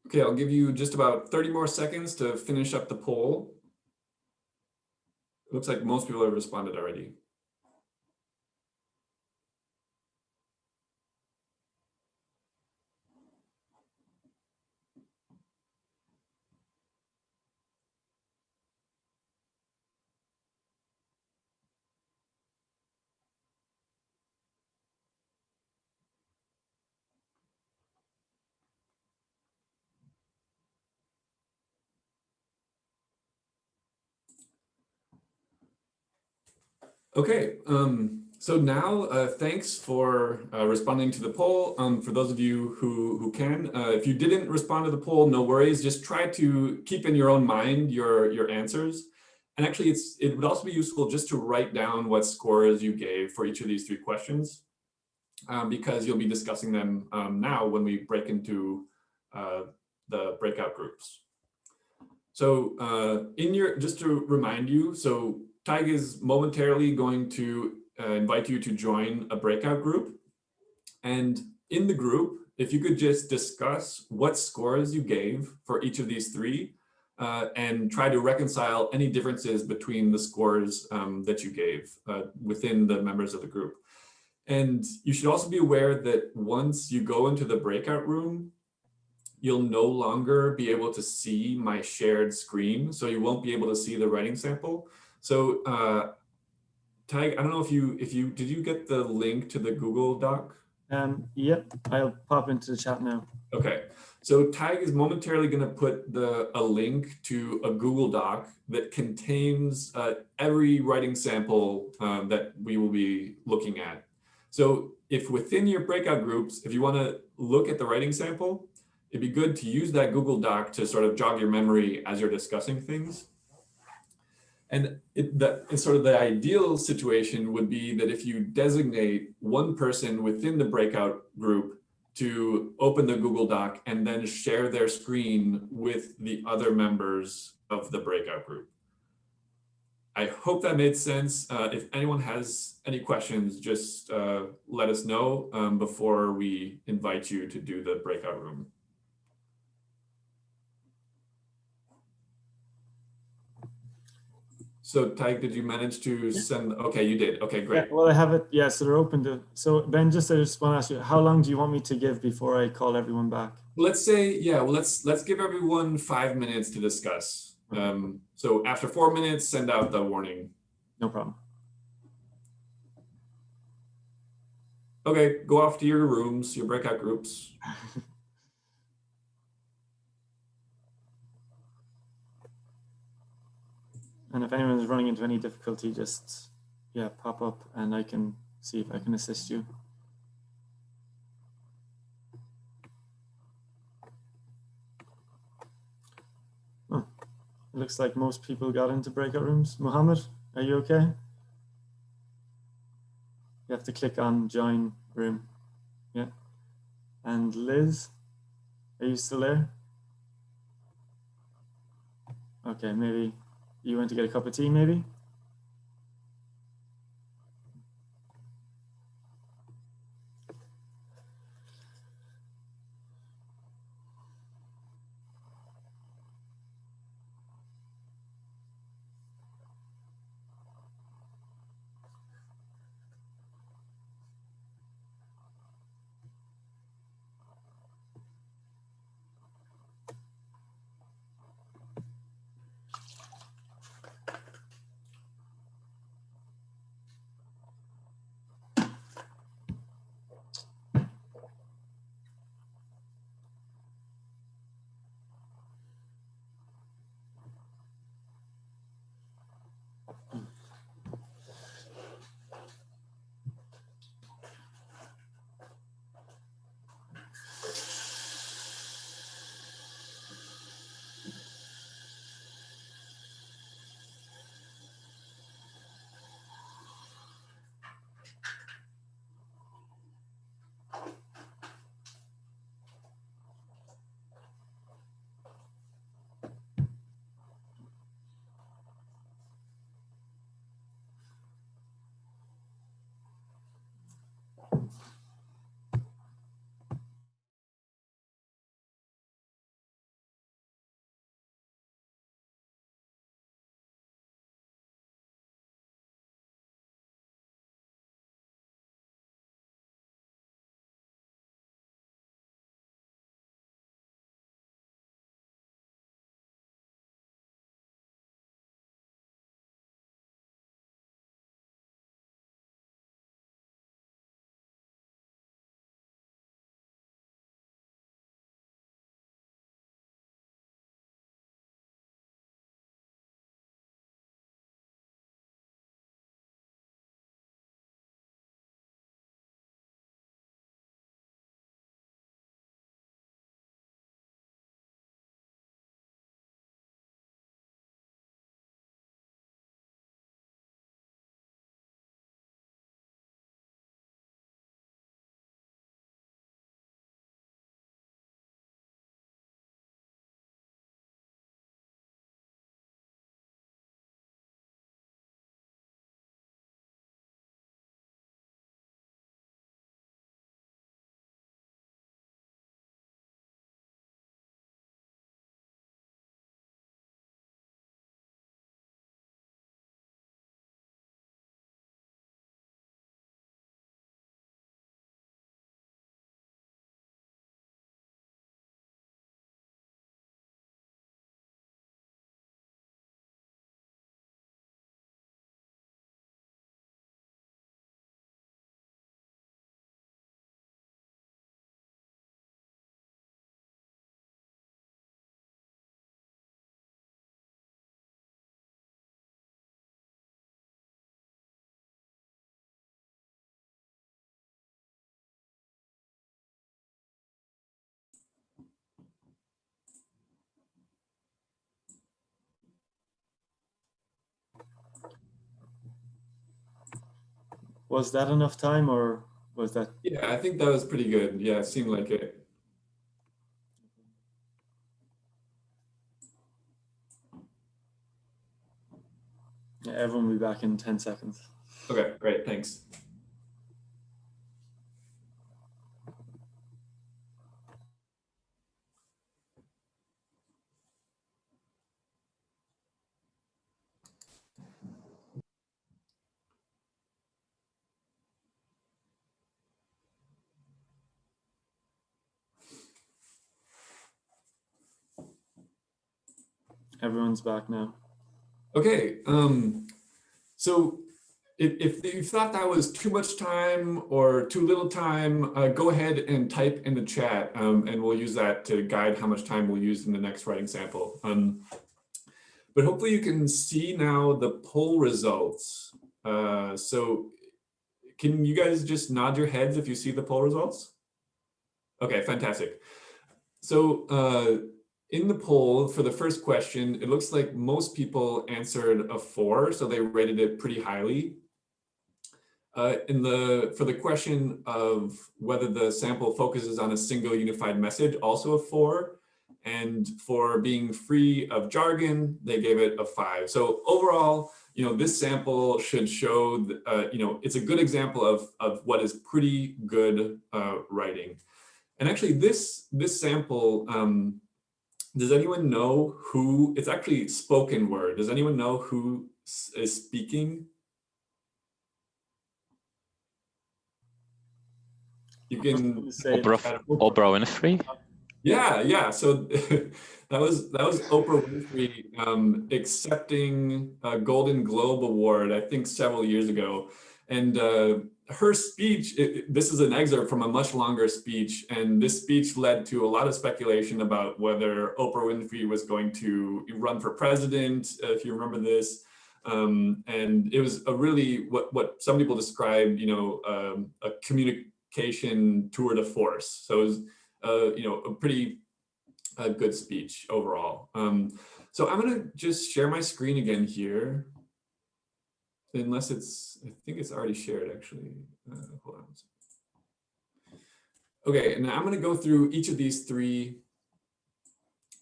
Okay, I'll give you just about 30 more seconds to finish up the poll. It looks like most people have responded already. Okay, so now thanks for responding to the poll. For those of you who can, if you didn't respond to the poll, no worries. Just try to keep in your own mind your answers. And actually, it would also be useful just to write down what scores you gave for each of these 3 questions, because you'll be discussing them now when we break into the breakout groups. So just to remind you, so Tig is momentarily going to invite you to join a breakout group. And in the group, if you could just discuss what scores you gave for each of these three and try to reconcile any differences between the scores that you gave within the members of the group. And you should also be aware that once you go into the breakout room, you'll no longer be able to see my shared screen. So you won't be able to see the writing sample. So Tig, I don't know did you get the link to the Google Doc? Yep, I'll pop into the chat now. Okay, so Tig is momentarily going to put a link to a Google Doc that contains every writing sample that we will be looking at. So if within your breakout groups, if you want to look at the writing sample, it'd be good to use that Google Doc to sort of jog your memory as you're discussing things. And sort of the ideal situation would be that if you designate one person within the breakout group to open the Google Doc and then share their screen with the other members of the breakout group. I hope that made sense. If anyone has any questions, just let us know before we invite you to do the breakout room. So Tig, did you manage to send? Okay, you did. Okay, great. Yeah, well, I have it. Yeah, so they're open to. So Ben, I just want to ask you, how long do you want me to give before I call everyone back? Let's say, yeah, well, let's give everyone 5 minutes to discuss. So after 4 minutes, send out the warning. No problem. Okay, go off to your rooms, your breakout groups. And if anyone is running into any difficulty, just, yeah, pop up and I can see if I can assist you. Oh, it looks like most people got into breakout rooms. Mohammed, are you okay? You have to click on join room. Yeah. And Liz, are you still there? Okay, maybe you went to get a cup of tea, maybe? Was that enough time, or was that? Yeah, I think that was pretty good. Yeah, it seemed like it. Yeah, everyone will be back in 10 seconds. Okay, great, thanks. Everyone's back now. Okay, so if you thought that was too much time or too little time, go ahead and type in the chat, and we'll use that to guide how much time we'll use in the next writing sample. But hopefully you can see now the poll results. So can you guys just nod your heads if you see the poll results? Okay, fantastic. So in the poll for the first question, it looks like most people answered a 4, so they rated it pretty highly. For the question of whether the sample focuses on a single unified message, also a 4. And for being free of jargon, they gave it a 5. So overall, this sample should show, it's a good example of what is pretty good writing. And actually, this sample, does anyone know who? It's actually spoken word. Does anyone know who is speaking? You can say Oprah Winfrey. Yeah. So that was Oprah Winfrey accepting a Golden Globe Award, I think several years ago. And her speech, this is an excerpt from a much longer speech, and this speech led to a lot of speculation about whether Oprah Winfrey was going to run for president, if you remember this. And it was a really, what some people described, a communication tour de force. So it was, a pretty good speech overall. So I'm gonna just share my screen again here. Unless I think it's already shared actually. Hold on. Okay, and now I'm going to go through each of these 3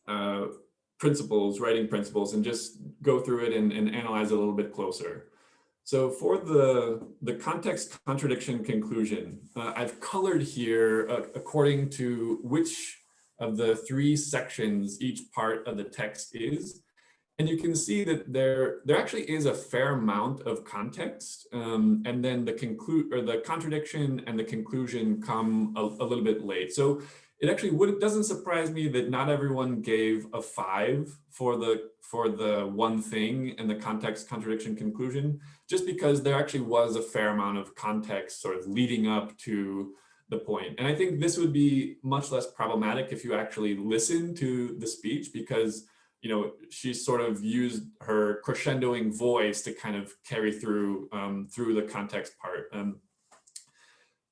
writing principles, and just go through it and analyze it a little bit closer. So for the context, contradiction, conclusion, I've colored here according to which of the 3 sections each part of the text is. And you can see that there actually is a fair amount of context, and then the contradiction and the conclusion come a little bit late. So it actually doesn't surprise me that not everyone gave a 5 for the one thing and the context, contradiction, conclusion, just because there actually was a fair amount of context sort of leading up to the point. And I think this would be much less problematic if you actually listen to the speech, because she sort of used her crescendoing voice to kind of carry through the context part.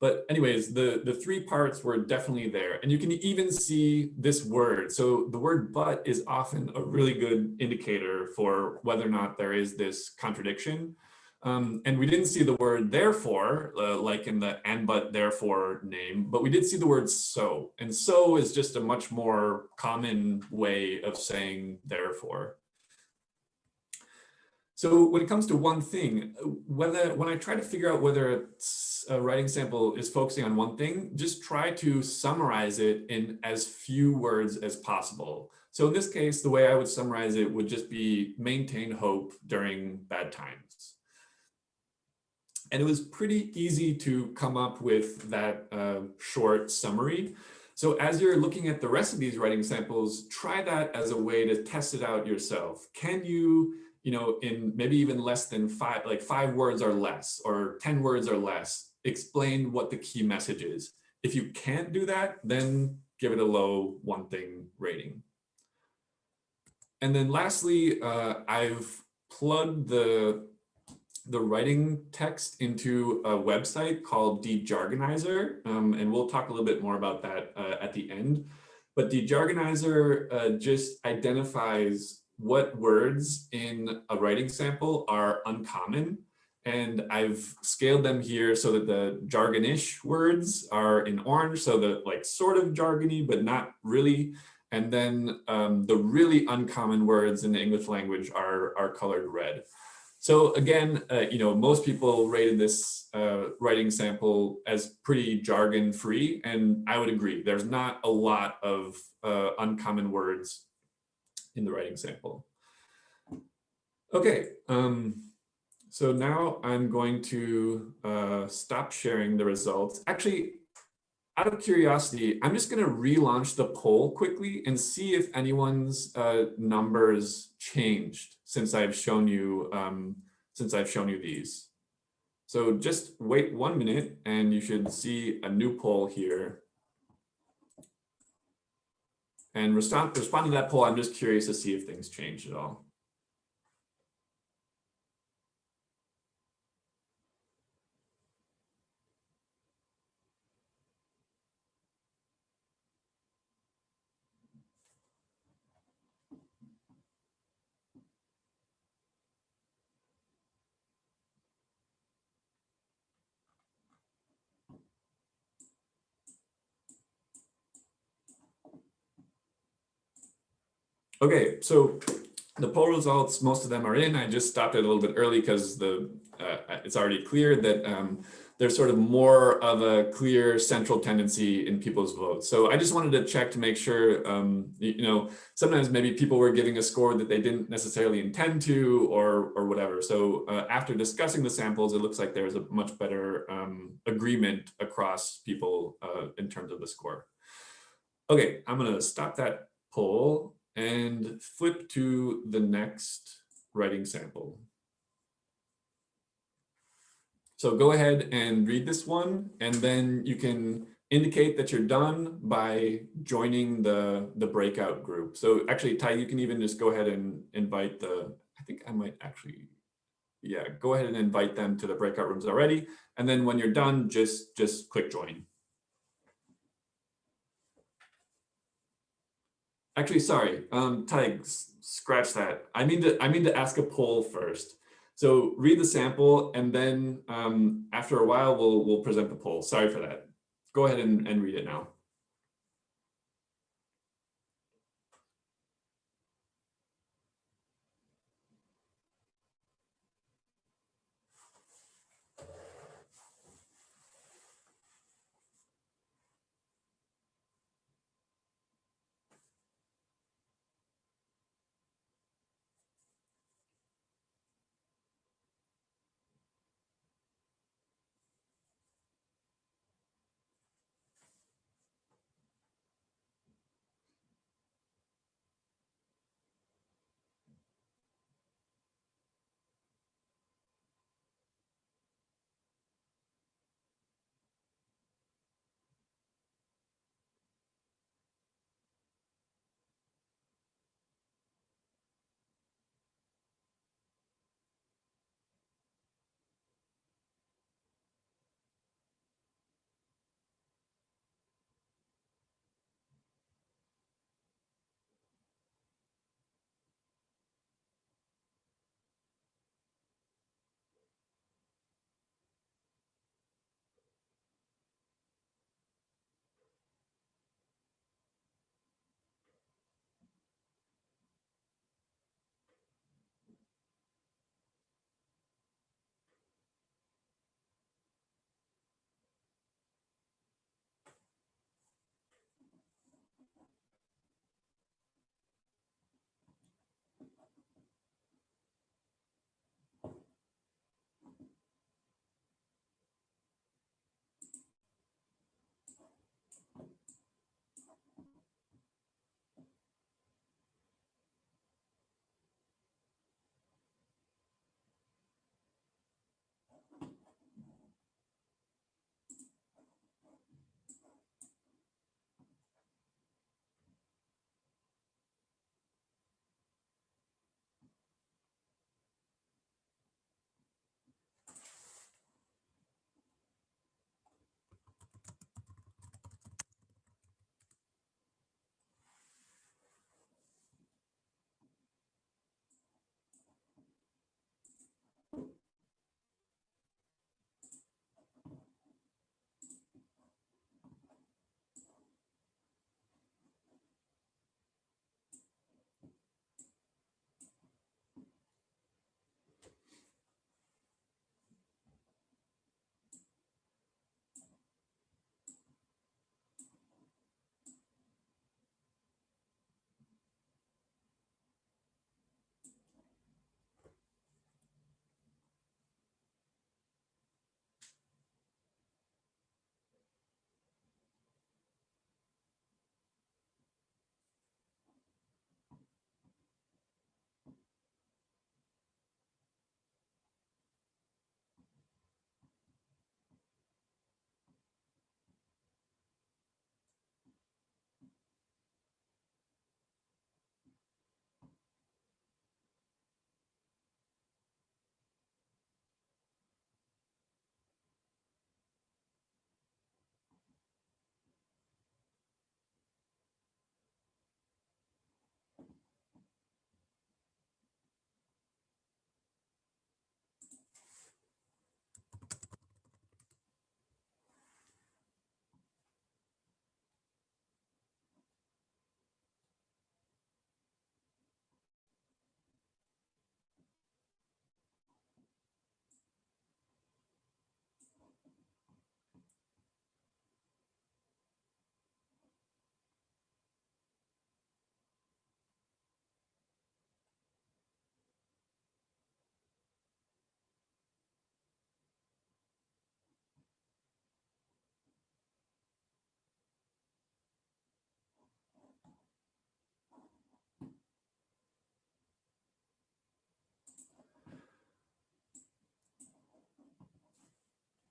But anyways, the 3 parts were definitely there. And you can even see this word. So the word but is often a really good indicator for whether or not there is this contradiction. And we didn't see the word therefore, like in the and but therefore name, but we did see the word so. And so is just a much more common way of saying therefore. So when it comes to one thing, when I try to figure out whether a writing sample is focusing on one thing, just try to summarize it in as few words as possible. So in this case, the way I would summarize it would just be maintain hope during bad times. And it was pretty easy to come up with that short summary. So as you're looking at the rest of these writing samples, try that as a way to test it out yourself. Can you, in maybe even less than 5 words or less, or 10 words or less, explain what the key message is? If you can't do that, then give it a low one thing rating. And then lastly, I've plugged the writing text into a website called DeJargonizer, and we'll talk a little bit more about that at the end. But DeJargonizer just identifies what words in a writing sample are uncommon, and I've scaled them here so that the jargonish words are in orange, so that like sort of jargony, but not really. And then the really uncommon words in the English language are colored red. So again, you know, most people rated this writing sample as pretty jargon free, and I would agree. There's not a lot of uncommon words in the writing sample. Okay, so now I'm going to stop sharing the results. Actually, out of curiosity, I'm just going to relaunch the poll quickly and see if anyone's numbers changed since I've shown you these. So just wait 1 minute, and you should see a new poll here. And respond to that poll. I'm just curious to see if things changed at all. Okay, so the poll results, most of them are in. I just stopped it a little bit early because it's already clear that there's sort of more of a clear central tendency in people's votes. So I just wanted to check to make sure, you know, sometimes maybe people were giving a score that they didn't necessarily intend to, or whatever. So after discussing the samples, it looks like there's a much better agreement across people in terms of the score. Okay, I'm gonna stop that poll and flip to the next writing sample. So go ahead and read this one, and then you can indicate that you're done by joining the breakout group. So actually, Ty, you can even just go ahead and invite I think I might actually, yeah, go ahead and invite them to the breakout rooms already. And then when you're done, just click join. Actually, sorry, Ty, scratch that. I mean to ask a poll first. So read the sample, and then after a while, we'll present the poll. Sorry for that. Go ahead and read it now.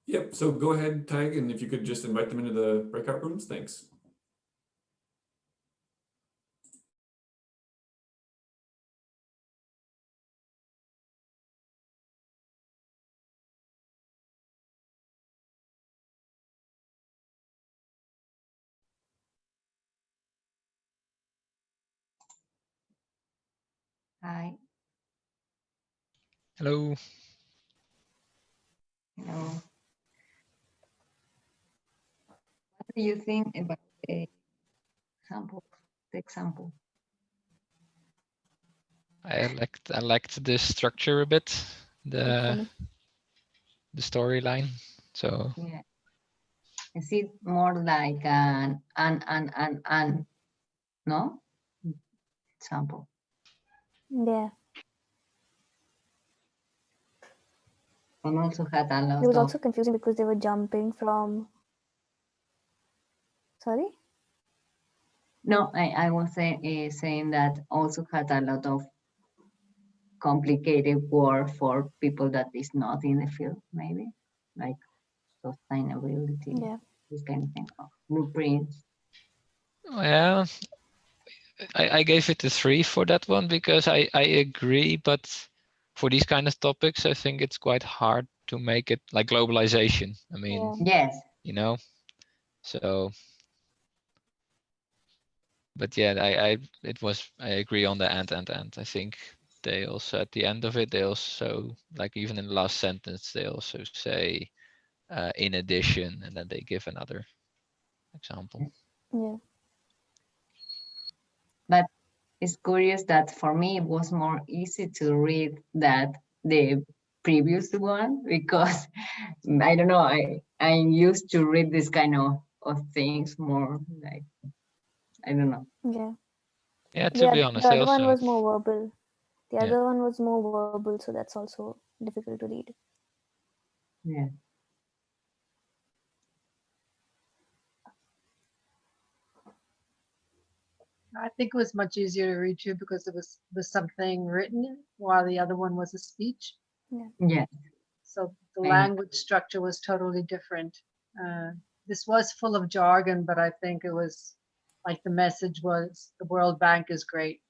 Yep, so go ahead, Tig, and if you could just invite them into the breakout rooms, thanks. Hi. Hello. Hello. What do you think about the example? I liked the structure a bit, Funny. the storyline. So Yeah. Is it more like an no? Example. Yeah. And also had a lot It was of, also confusing because they were jumping from. Sorry? no, I was saying that also had a lot of complicated word for people that is not in the field, maybe like sustainability, Yeah. this kind of thing, blueprints. yeah, I gave it a 3 for that one because I agree, but for these kind of topics, I think it's quite hard to make it like globalization. I mean, Yeah. Yes. you know, so. But yeah, I agree on the and. I think they also at the end of it, they also like even in the last sentence, they also say in addition, and then they give another example. Yeah. But it's curious that for me it was more easy to read that the previous one because I don't know, I'm used to read this kind of things more like, I don't know. Yeah. Yeah, to be honest, The I other one also was more verbal. The Yeah. other one was more verbal, so that's also difficult to read. Yeah. I think it was much easier to read too because there was something written while the other one was a speech. Yeah. So the Right. language structure was totally different. This was full of jargon, but I think it was like the message was the World Bank is great.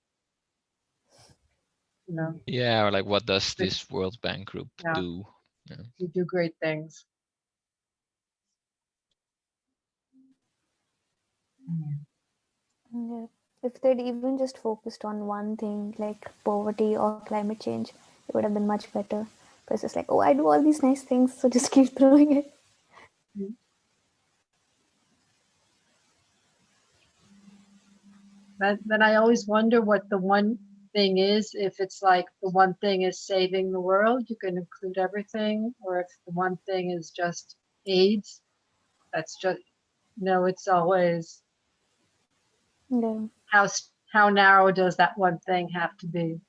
You know, Yeah, or like what does this World Bank group Yeah. do? Yeah. you do great things. Yeah. If they'd even just focused on one thing like poverty or climate change, it would have been much better. But it's just like, oh, I do all these nice things, so just keep throwing it. Then I always wonder what the one thing is. If it's like the one thing is saving the world, you can include everything, or if the one thing is just AIDS, that's just no. It's always Yeah. how narrow does that one thing have to be?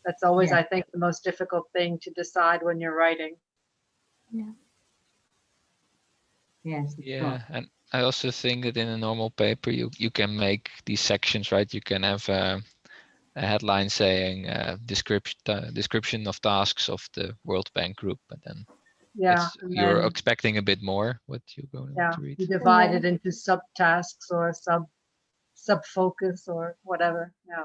That's always, Yeah. I think, the most difficult thing to decide when you're writing. Yes. Yeah, and I also think that in a normal paper, you can make these sections, right? You can have a headline saying description of tasks of the World Bank group, but then Yeah, and you're then expecting a bit more what you're going to read. you divide Yeah. it into subtasks or sub focus or whatever. Yeah.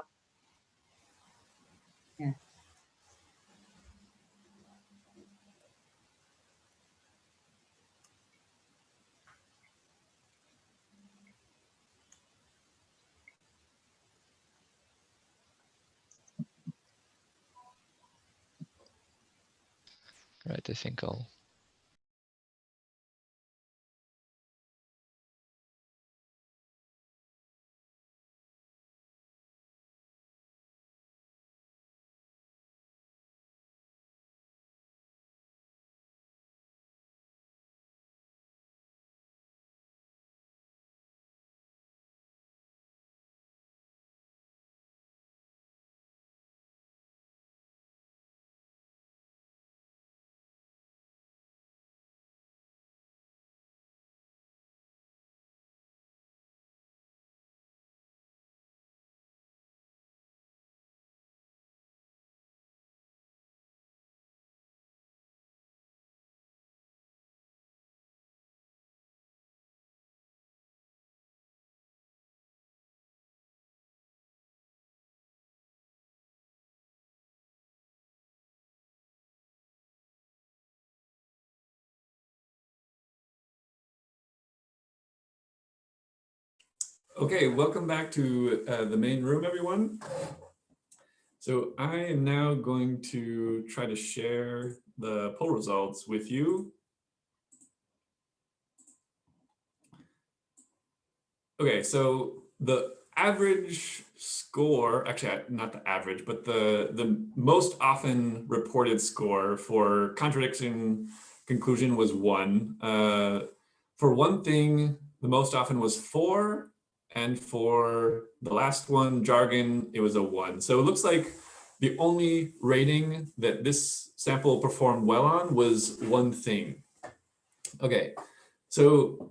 Right, I think I'll Okay, welcome back to the main room, everyone. So I am now going to try to share the poll results with you. Okay, so the average score, actually not the average, but the most often reported score for contradiction conclusion was 1. For one thing, the most often was 4. And for the last one, jargon, it was a 1. So it looks like the only rating that this sample performed well on was one thing. Okay, so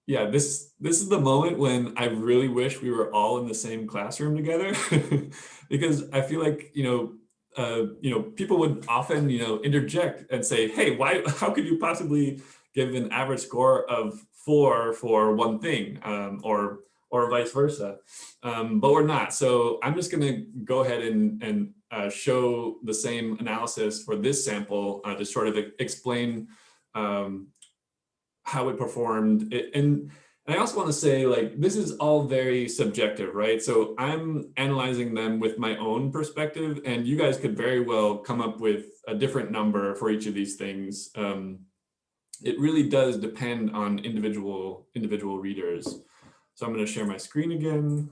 yeah, this is the moment when I really wish we were all in the same classroom together, because I feel like people would often interject and say, "Hey, how could you possibly give an average score of 4 for one thing, or vice versa?" But we're not. So I'm just going to go ahead and show the same analysis for this sample to sort of explain how it performed. And I also want to say, like, this is all very subjective, right? So I'm analyzing them with my own perspective, and you guys could very well come up with a different number for each of these things. It really does depend on individual readers. So I'm going to share my screen again.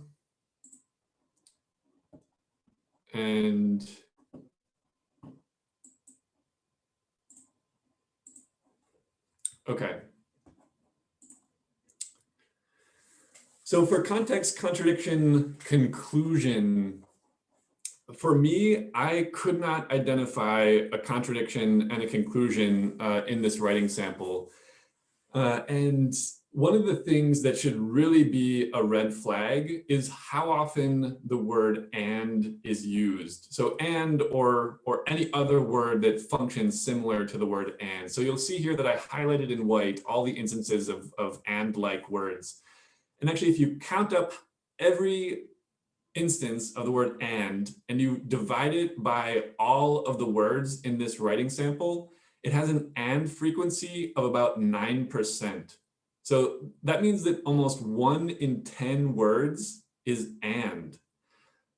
And okay. So for context contradiction conclusion, for me, I could not identify a contradiction and a conclusion in this writing sample. And one of the things that should really be a red flag is how often the word "and" is used. So "and" or any other word that functions similar to the word "and." So you'll see here that I highlighted in white all the instances of "and"-like words. And actually, if you count up every instance of the word "and" you divide it by all of the words in this writing sample, it has an "and" frequency of about 9%. So that means that almost 1 in 10 words is "and."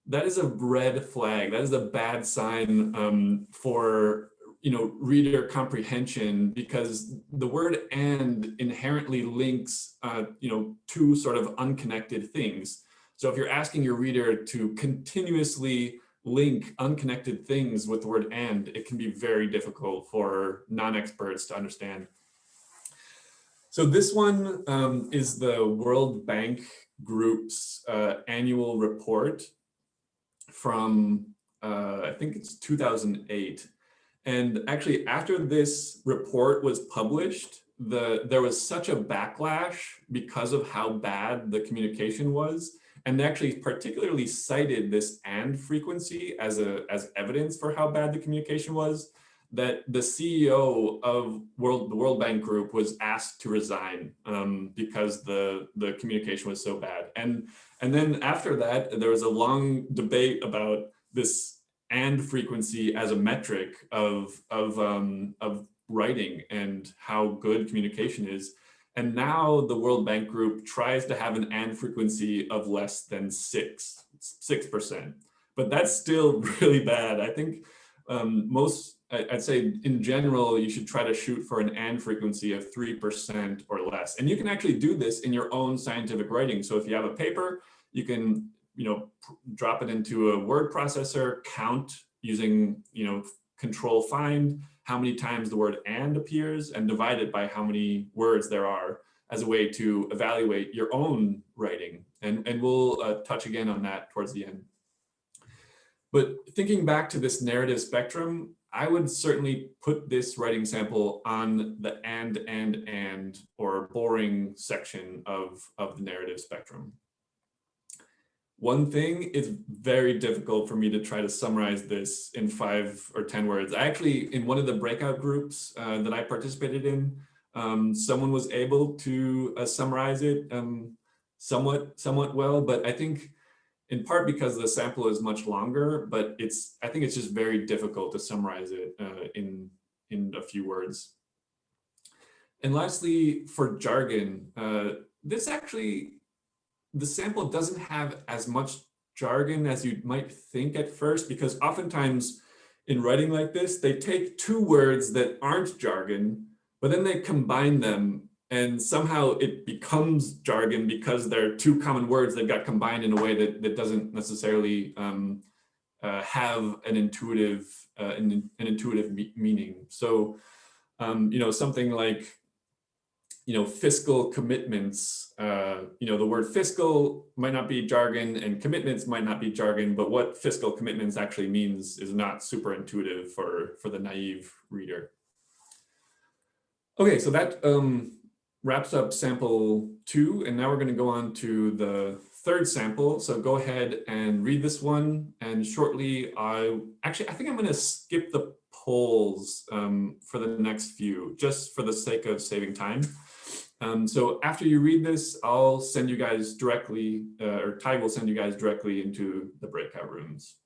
That is a red flag. That is a bad sign for reader comprehension, because the word "and" inherently links two sort of unconnected things. So if you're asking your reader to continuously link unconnected things with the word "and," it can be very difficult for non-experts to understand. So this one is the World Bank Group's annual report from, I think it's 2008. And actually, after this report was published, there was such a backlash because of how bad the communication was. And they actually particularly cited this "and" frequency as evidence for how bad the communication was, that the CEO of the World Bank Group was asked to resign because the communication was so bad. And then after that, there was a long debate about this "and" frequency as a metric of writing and how good communication is. And now the World Bank Group tries to have an "and" frequency of less than 6%. But that's still really bad. I think I'd say in general, you should try to shoot for an "and" frequency of 3% or less. And you can actually do this in your own scientific writing. So if you have a paper, you can drop it into a word processor, count using control find how many times the word "and" appears, and divide it by how many words there are as a way to evaluate your own writing. And we'll touch again on that towards the end. But thinking back to this narrative spectrum, I would certainly put this writing sample on the and or boring section of the narrative spectrum. One thing, it's very difficult for me to try to summarize this in 5 or 10 words. I actually, in one of the breakout groups that I participated in, someone was able to summarize it somewhat well, but I think in part because the sample is much longer, but I think it's just very difficult to summarize it in a few words. And lastly, for jargon, this actually the sample doesn't have as much jargon as you might think at first, because oftentimes in writing like this, they take two words that aren't jargon, but then they combine them and somehow it becomes jargon because they're two common words that got combined in a way that doesn't necessarily have an intuitive meaning. So, something like, fiscal commitments, the word fiscal might not be jargon and commitments might not be jargon, but what fiscal commitments actually means is not super intuitive for the naive reader. Okay, so that wraps up sample 2, and now we're going to go on to the third sample. So go ahead and read this one, and shortly I think I'm going to skip the polls for the next few, just for the sake of saving time. So after you read this, I'll send you guys directly, or Ty will send you guys directly into the breakout rooms.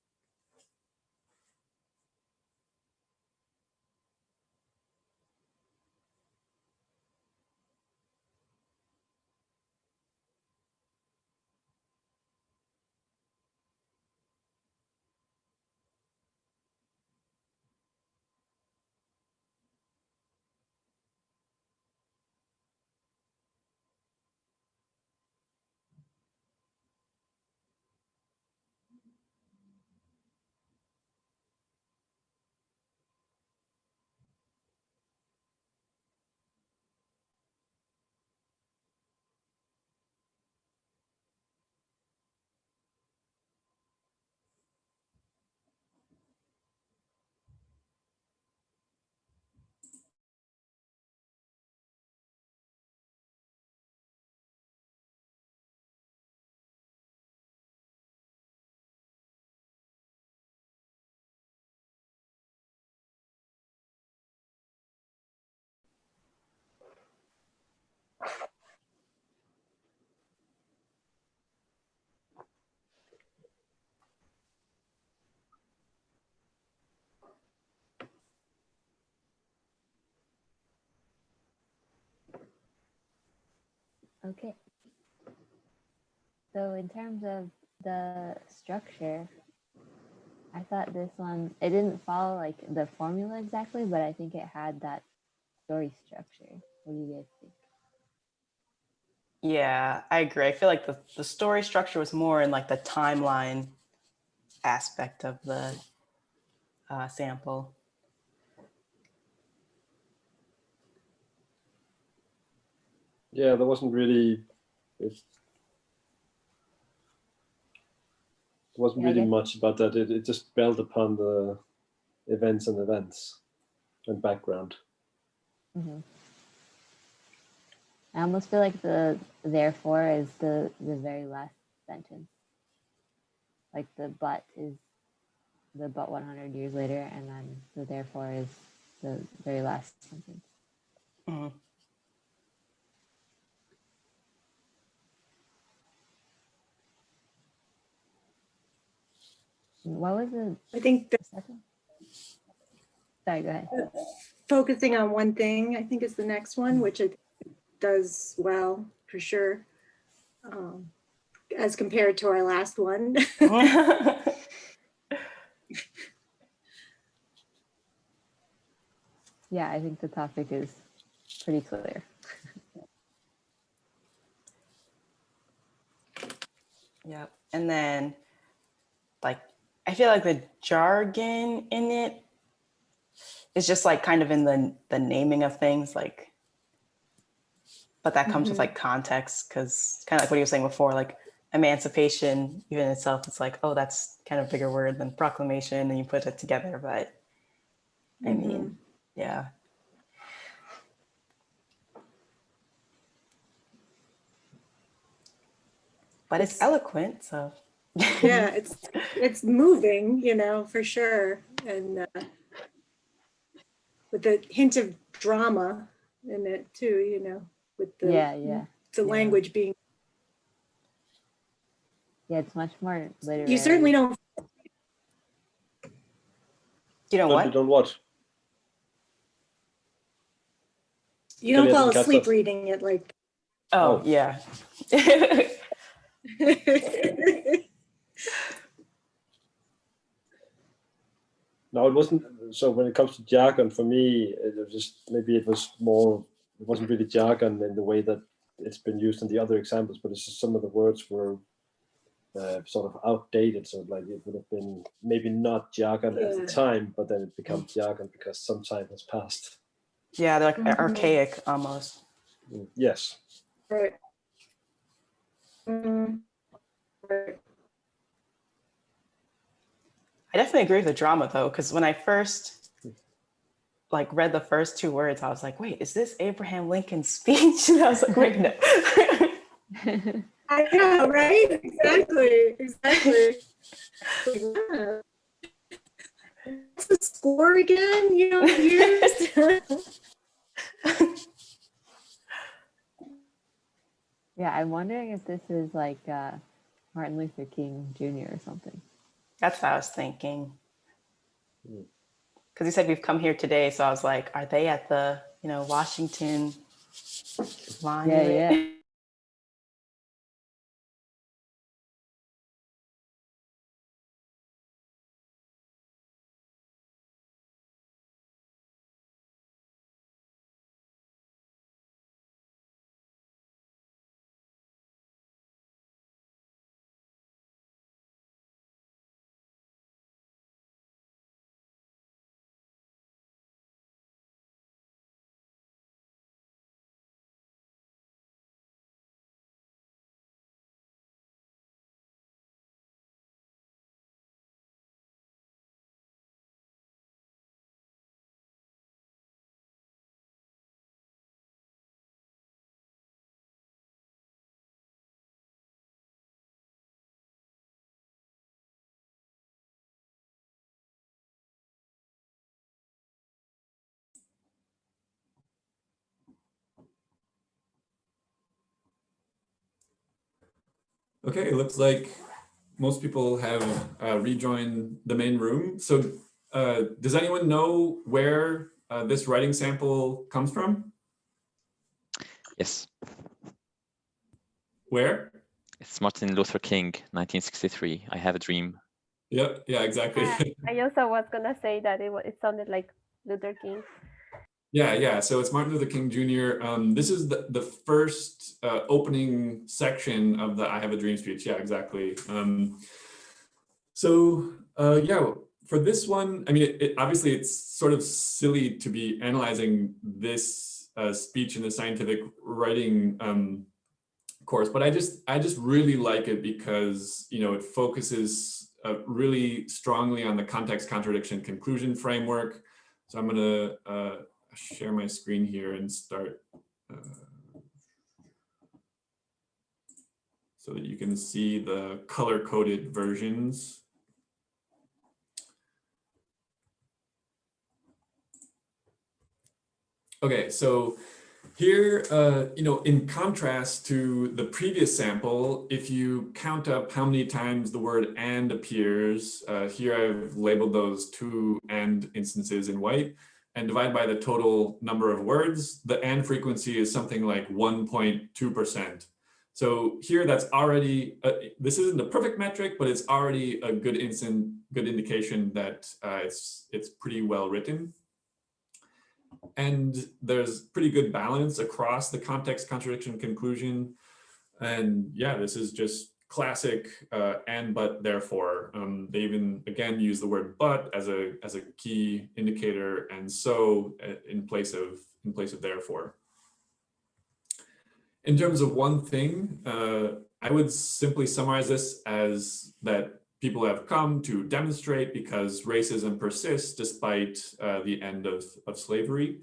Okay. So in terms of the structure, I thought this one, it didn't follow like the formula exactly, but I think it had that story structure. What do you guys think? Yeah, I agree. I feel like the story structure was more in like the timeline aspect of the sample. Yeah, there wasn't really much about that. It just built upon the events and background. Mm-hmm. I almost feel like the therefore is the very last sentence. Like the but is the but 100 years later, and then the therefore is the very last sentence. Mm-hmm. What was the I think second? Sorry, go ahead. Focusing on one thing, I think, is the next one, which it does well for sure, as compared to our last one. Yeah, I think the topic is pretty clear. Yep. And then, like, I feel like the jargon in it is just like kind of in the naming of things, like, but that comes with like context, because kind of like what you were saying before, like emancipation, even in itself, it's like, oh, that's kind of a bigger word than proclamation, and you put it together. But I mean, yeah. But it's eloquent, so. Yeah, it's moving, for sure, and with a hint of drama in it too, with the the language being. Yeah, it's much more literary. You certainly don't. You know what? You don't what? You don't fall asleep reading it like. Oh, yeah. No, it wasn't. So when it comes to jargon, for me, it was just maybe it was more. It wasn't really jargon in the way that it's been used in the other examples, but it's just some of the words were sort of outdated. So like it would have been maybe not jargon at the time, but then it becomes jargon because some time has passed. Yeah, they're like archaic almost. Yes. Right. Right. I definitely agree with the drama though, because when I first like read the first two words, I was like, wait, is this Abraham Lincoln's speech? And I was like, wait, no. I know, right? Exactly. Yeah. What's the score again? You know, years. Yeah, I'm wondering if this is like Martin Luther King Jr. or something. That's what I was thinking. Because he said we've come here today, so I was like, are they at the Washington monument? Yeah. Okay, it looks like most people have rejoined the main room. So does anyone know where this writing sample comes from? Yes. Where? It's Martin Luther King, 1963. I Have a Dream. Yeah, exactly. I also was gonna say that it sounded like Luther King. Yeah. So it's Martin Luther King Jr. This is the first opening section of the I Have a Dream speech. Yeah, exactly. For this one, I mean, obviously it's sort of silly to be analyzing this speech in the scientific writing course, but I just really like it because it focuses really strongly on the context, contradiction, conclusion framework. So I'm going to share my screen here and start so that you can see the color-coded versions. Okay, so here, in contrast to the previous sample, if you count up how many times the word and appears, here I've labeled those two and instances in white, and divide by the total number of words, the and frequency is something like 1.2%. So here that's already, this isn't a perfect metric, but it's already a good indication that it's pretty well written. And there's pretty good balance across the context, contradiction, conclusion. And yeah, this is just classic and, but, therefore. They even, again, use the word but as a key indicator, and so in place of therefore. In terms of one thing, I would simply summarize this as that people have come to demonstrate because racism persists despite the end of slavery.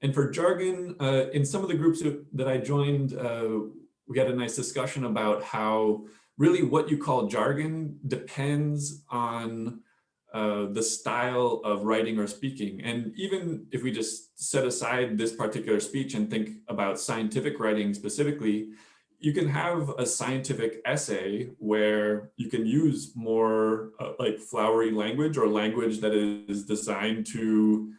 And for jargon, in some of the groups that I joined, we had a nice discussion about how really what you call jargon depends on the style of writing or speaking. And even if we just set aside this particular speech and think about scientific writing specifically, you can have a scientific essay where you can use more like flowery language or language that is designed to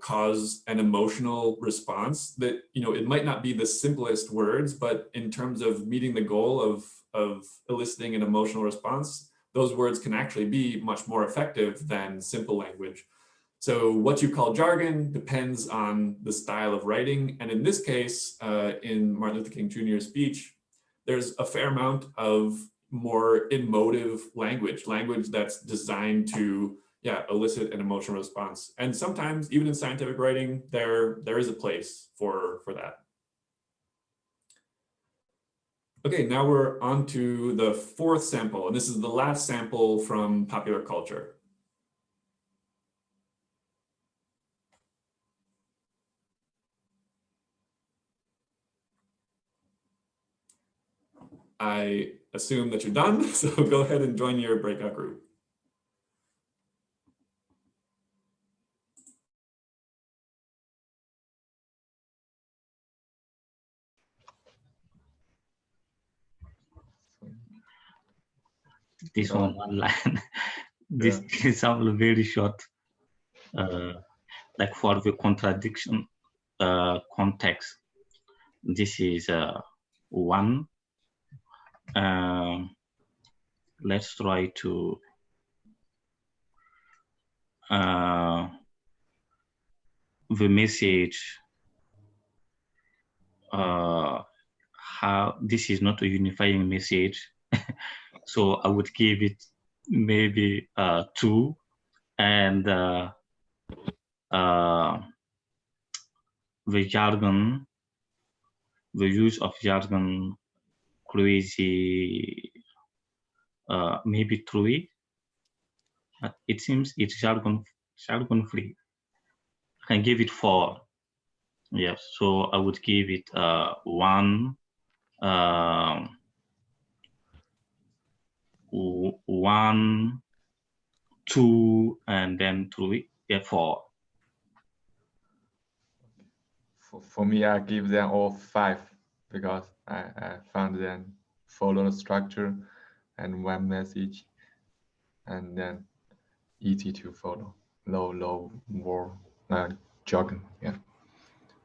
cause an emotional response that, it might not be the simplest words, but in terms of meeting the goal of eliciting an emotional response, those words can actually be much more effective than simple language. So what you call jargon depends on the style of writing. And in this case, in Martin Luther King Jr.'s speech, there's a fair amount of more emotive language that's designed to elicit an emotional response. And sometimes even in scientific writing, there is a place for that. Okay, now we're on to the fourth sample, and this is the last sample from popular culture. I assume that you're done, so go ahead and join your breakout group. This one line. This example very short. Like for the contradiction context, this is one. Let's try to the message. How this is not a unifying message, so I would give it maybe 2, and the jargon, the use of jargon, crazy, maybe 3. But it seems it's jargon free. I can give it 4. Yes, so I would give it 1, 1, 2, and then 3. Yeah, 4. For me, I give them all 5 because I found them follow the structure and one message, and then easy to follow. Low word jargon. Yeah.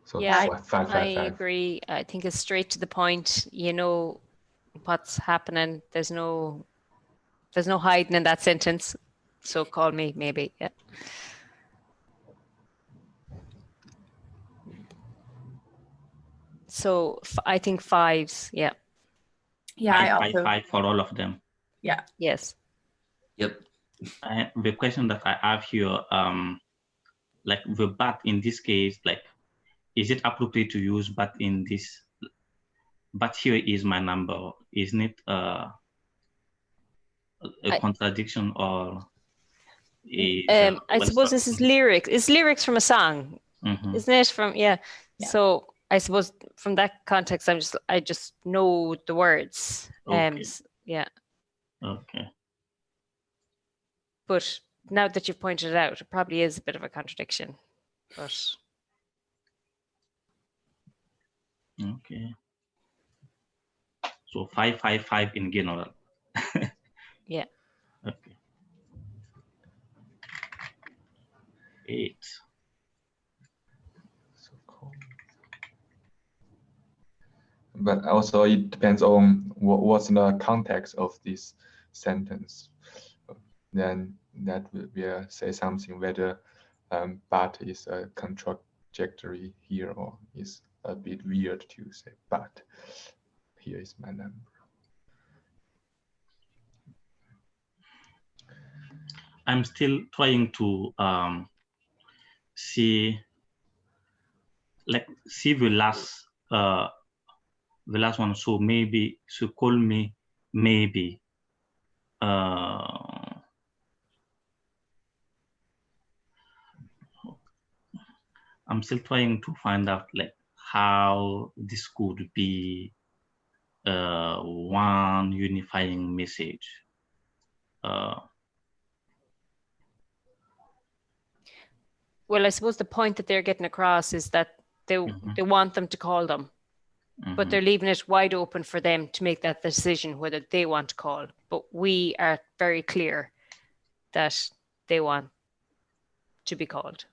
So Yeah, 5. I agree. I think it's straight to the point. You know what's happening. There's no hiding in that sentence. So call me, maybe. Yeah. So I think 5s. Yeah. Yeah, I also 5 for all of them. Yeah. Yes. Yep. The question that I have here, like the but in this case, like, is it appropriate to use but in this? But here is my number. Isn't it a contradiction, or? I suppose this is lyrics. It's lyrics from a song, isn't it? Yeah. So I suppose from that context, I just know the words. Okay. Yeah. Okay. But now that you've pointed it out, it probably is a bit of a contradiction. But okay. So 5, 5, 5 in general. Yeah. Okay. 8. But also it depends on what's the context of this sentence. Then that will say something whether but is a contradictory here, or is a bit weird to say but here is my number. I'm still trying to see the last one. So maybe, so call me maybe. I'm still trying to find out like how this could be one unifying message. well, I suppose the point that they're getting across is that they want them to call them, but they're leaving it wide open for them to make that decision whether they want to call. But we are very clear that they want to be called.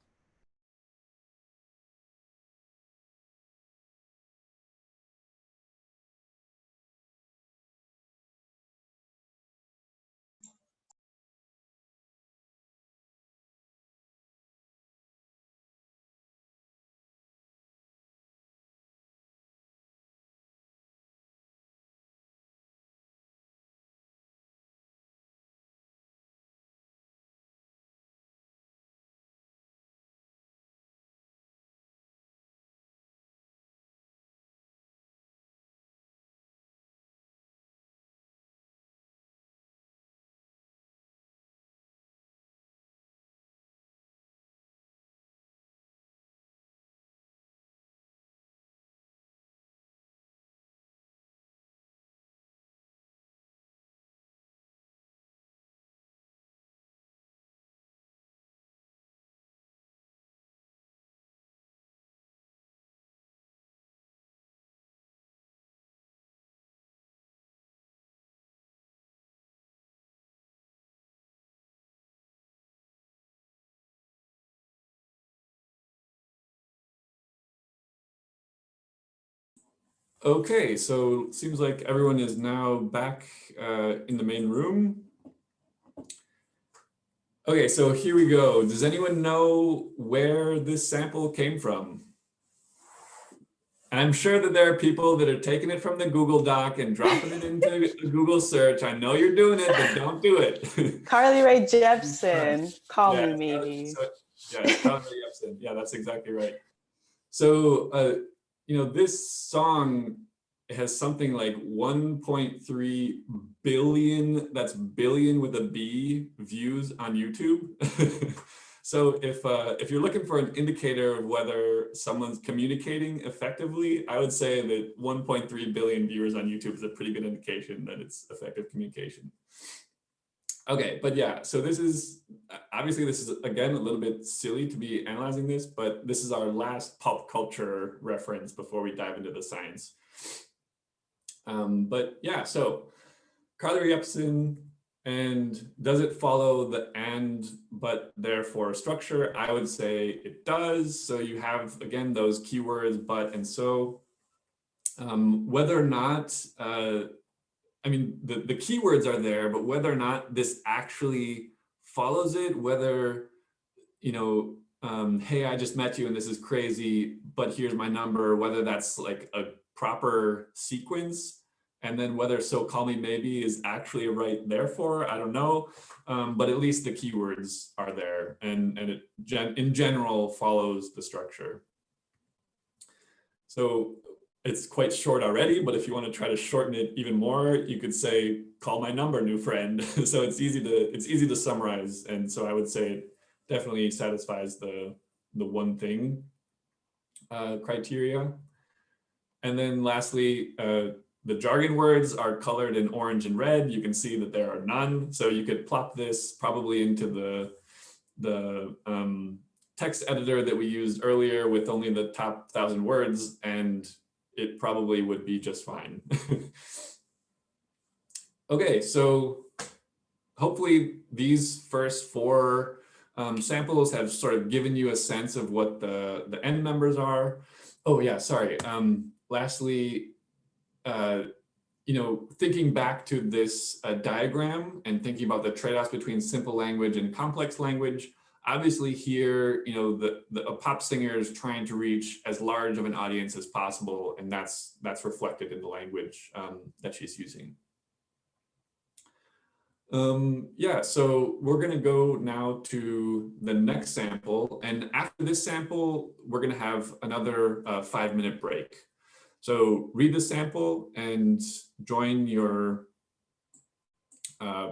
Okay, so it seems like everyone is now back in the main room. Okay, so here we go. Does anyone know where this sample came from? And I'm sure that there are people that are taking it from the Google Doc and dropping it into a Google search. I know you're doing it, but don't do it. Carly Rae Jepsen, call Yeah, me maybe. yeah, Carly Rae Jepsen. Yeah, that's exactly right. So, you know, this song has something like 1.3 billion, that's billion with a B, views on YouTube. So if you're looking for an indicator of whether someone's communicating effectively, I would say that 1.3 billion viewers on YouTube is a pretty good indication that it's effective communication. Okay, but yeah, so this is, obviously this is, again, a little bit silly to be analyzing this, but this is our last pop culture reference before we dive into the science. But yeah, so Carly Rae Jepsen, and does it follow the and, but, therefore structure? I would say it does. So you have, again, those keywords, but, and so. Whether or not, I mean, the keywords are there, but whether or not this actually follows it, whether, you know, hey, I just met you and this is crazy, but here's my number, whether that's like a proper sequence, and then whether so call me maybe is actually a right therefore, I don't know. But at least the keywords are there, and it in general follows the structure. So it's quite short already, but if you want to try to shorten it even more, you could say, call my number, new friend. So it's easy to summarize. And so I would say it definitely satisfies the one thing criteria. And then lastly, the jargon words are colored in orange and red. You can see that there are none. So you could plop this probably into the text editor that we used earlier with only the top 1,000 words, and it probably would be just fine. Okay, so hopefully these first 4 samples have sort of given you a sense of what the end numbers are. Oh yeah, sorry. Lastly, you know, thinking back to this diagram and thinking about the trade-offs between simple language and complex language, obviously here, you know, a pop singer is trying to reach as large of an audience as possible, and that's reflected in the language that she's using. Yeah, so we're gonna go now to the next sample, and after this sample, we're gonna have another 5-minute break. So read the sample and join your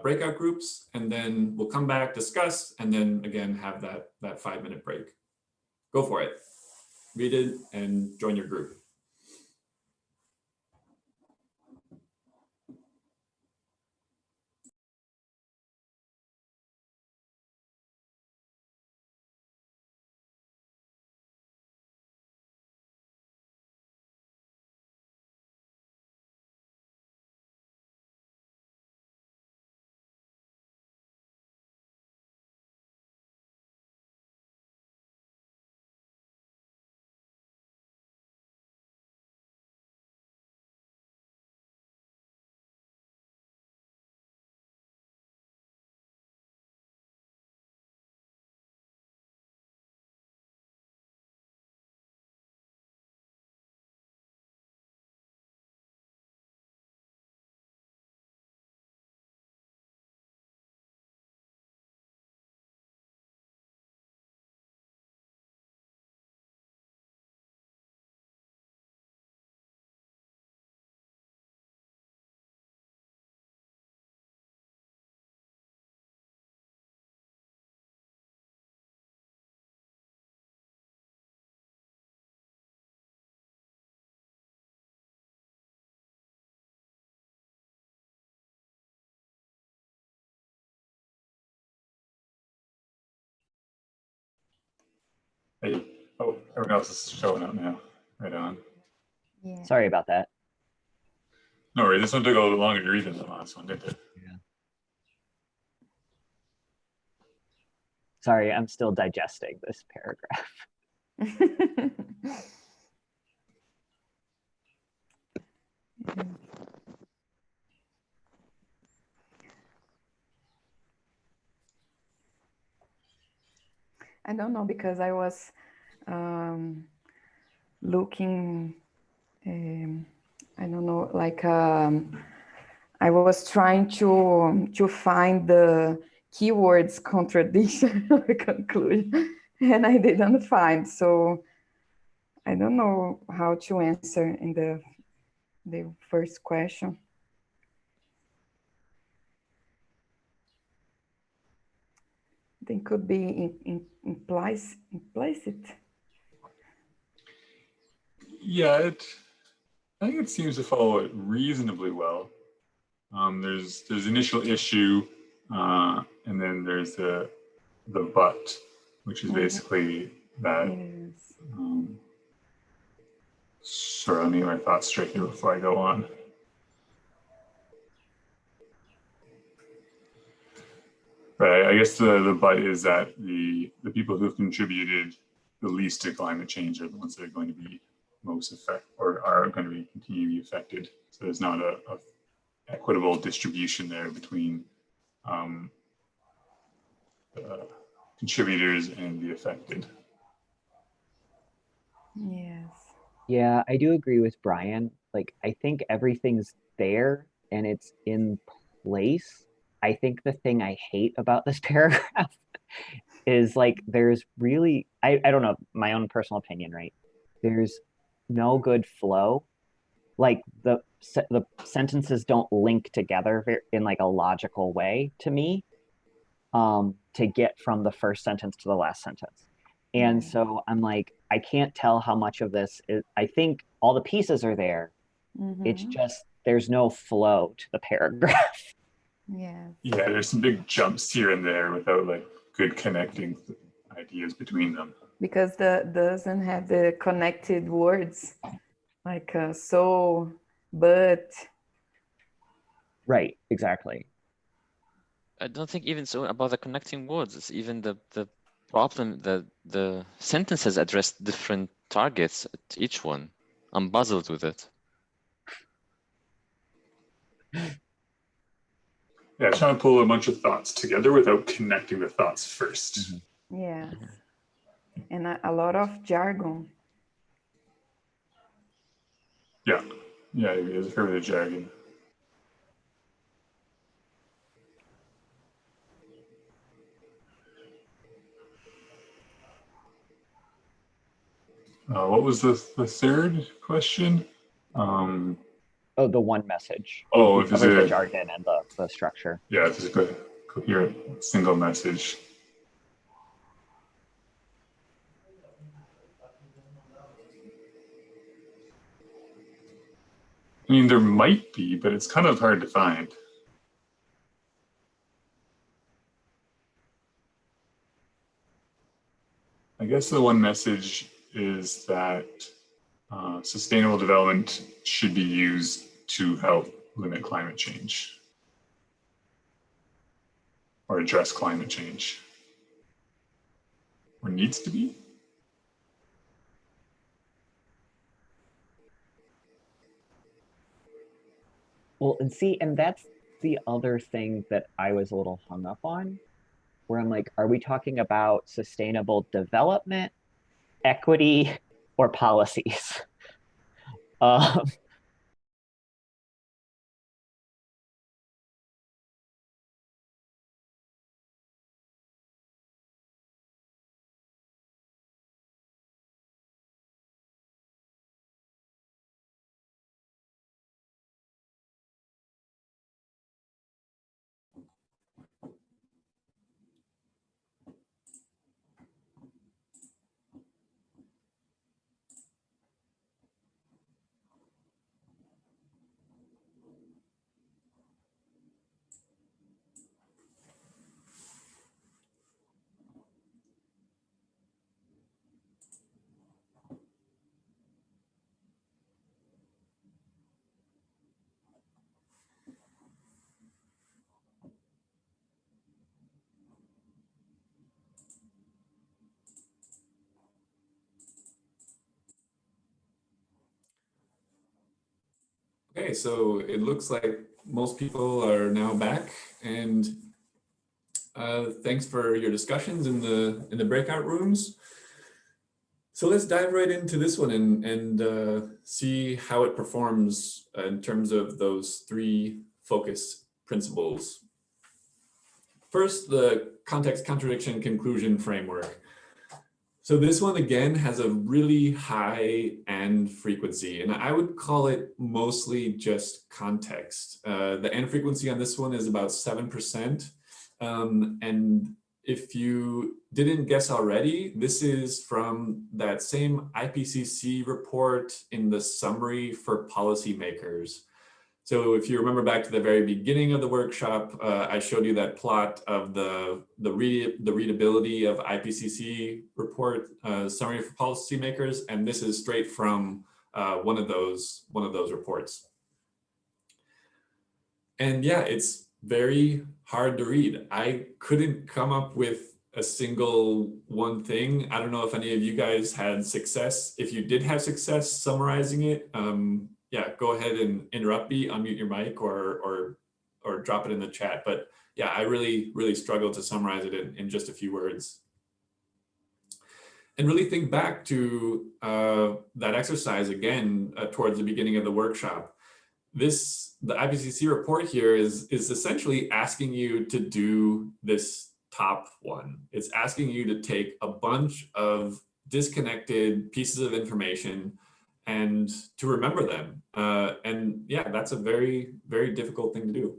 breakout groups, and then we'll come back, discuss, and then again have that 5-minute break. Go for it. Read it and join your group. Hey, oh, everyone else is showing up now. Right on. Yeah. Sorry about that. No worries. This one took a little longer to read than the last one, didn't it? Yeah. Sorry, I'm still digesting this paragraph. I don't know, because I was looking, I don't know, like I was trying to find the keywords contradiction or conclusion, and I didn't find. So I don't know how to answer in the first question. I think could be implicit. Yeah, I think it seems to follow it reasonably well. There's initial issue, and then there's the but, which is basically that. Yes. Sorry, let me get my thoughts straight here before I go on. Right, I guess the but is that the people who have contributed the least to climate change are the ones that are going to be most affected, or are going to continue to be affected. So there's not a equitable distribution there between the contributors and the affected. Yes. Yeah, I do agree with Brian. Like, I think everything's there and it's in place. I think the thing I hate about this paragraph is like there's really, I don't know, my own personal opinion, right? There's no good flow. Like the sentences don't link together in like a logical way to me, to get from the first sentence to the last sentence. And so I'm like, I can't tell how much of this is, I think all the pieces are there. It's just, there's no flow to the paragraph. Yeah. Yeah, there's some big jumps here and there without like good connecting ideas between them. Because the doesn't have the connected words, like so, but. Right, exactly. I don't think even so about the connecting words. It's even the problem that the sentences address different targets at each one. I'm puzzled with it. Yeah, trying to pull a bunch of thoughts together without connecting the thoughts first. Yes. And a lot of jargon. Yeah, there's a fair bit of jargon. What was the third question? Oh, the one message. Oh, we if it's covered the jargon and the structure. Yeah, if it's a coherent single message. I mean, there might be, but it's kind of hard to find. I guess the one message is that sustainable development should be used to help limit climate change or address climate change, or needs to be. Well, and that's the other thing that I was a little hung up on, where I'm like, are we talking about sustainable development, equity, or policies? Okay, so it looks like most people are now back, and thanks for your discussions in the breakout rooms. So let's dive right into this one and see how it performs in terms of those 3 focus principles. First, the context contradiction conclusion framework. So this one again has a really high and frequency, and I would call it mostly just context. The and frequency on this one is about 7%. And if you didn't guess already, this is from that same IPCC report in the summary for policymakers. So if you remember back to the very beginning of the workshop, I showed you that plot of the readability of IPCC report summary for policymakers, and this is straight from one of those reports. And yeah, it's very hard to read. I couldn't come up with a single one thing. I don't know if any of you guys had success. If you did have success summarizing it, yeah, go ahead and interrupt me, unmute your mic, or drop it in the chat. But yeah, I really struggled to summarize it in just a few words. And really think back to that exercise again towards the beginning of the workshop. The IPCC report here is essentially asking you to do this top one. It's asking you to take a bunch of disconnected pieces of information and to remember them. And yeah, that's a very difficult thing to do.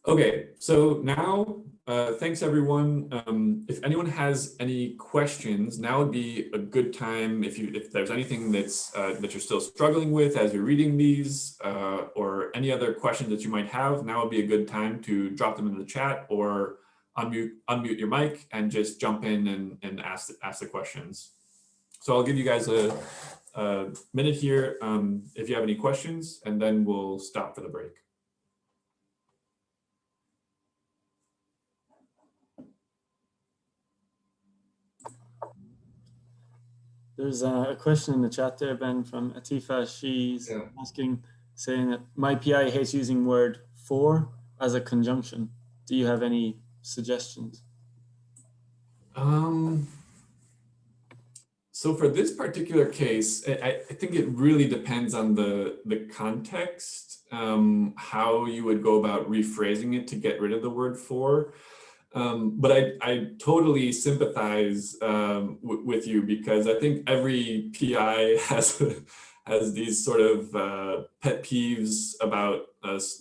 Okay, so now, thanks everyone. If anyone has any questions, now would be a good time. If there's anything that you're still struggling with as you're reading these, or any other questions that you might have, now would be a good time to drop them in the chat or unmute your mic and just jump in and ask the questions. So I'll give you guys a minute here if you have any questions, and then we'll stop for the break. There's a question in the chat there, Ben, from Atifa. She's saying that my PI hates using word for as a conjunction. Do you have any suggestions? So for this particular case, I think it really depends on the context, how you would go about rephrasing it to get rid of the word for. But I totally sympathize with you, because I think every PI has these sort of pet peeves about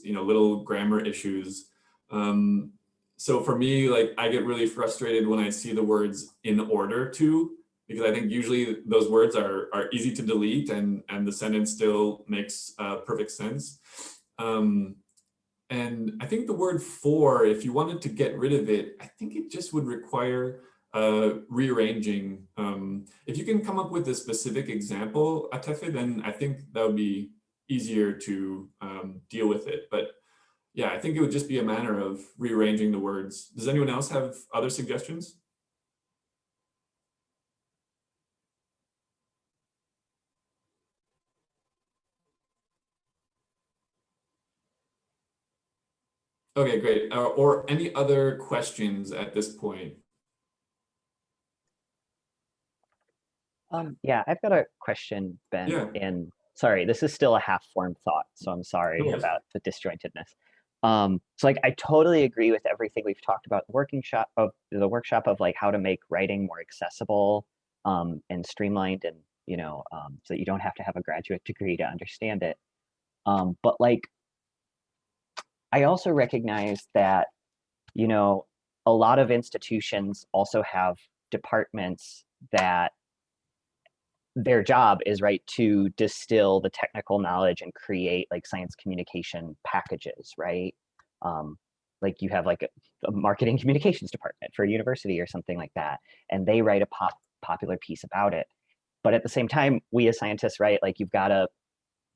little grammar issues. So for me, like, I get really frustrated when I see the words in order to, because I think usually those words are easy to delete and the sentence still makes perfect sense. And I think the word for, if you wanted to get rid of it, I think it just would require rearranging. If you can come up with a specific example, Atefe, then I think that would be easier to deal with it. But yeah, I think it would just be a matter of rearranging the words. Does anyone else have other suggestions? Okay, great. Or any other questions at this point? Yeah, I've got a question, Ben. Yeah. And sorry, this is still a half-formed thought, so I'm sorry about the disjointedness. So like, I totally agree with everything we've talked about the workshop of like how to make writing more accessible and streamlined, and so that you don't have to have a graduate degree to understand it. But like, I also recognize that a lot of institutions also have departments that their job is to distill the technical knowledge and create like science communication packages, right? Like you have like a marketing communications department for a university or something like that, and they write a popular piece about it. But at the same time, we as scientists, right, like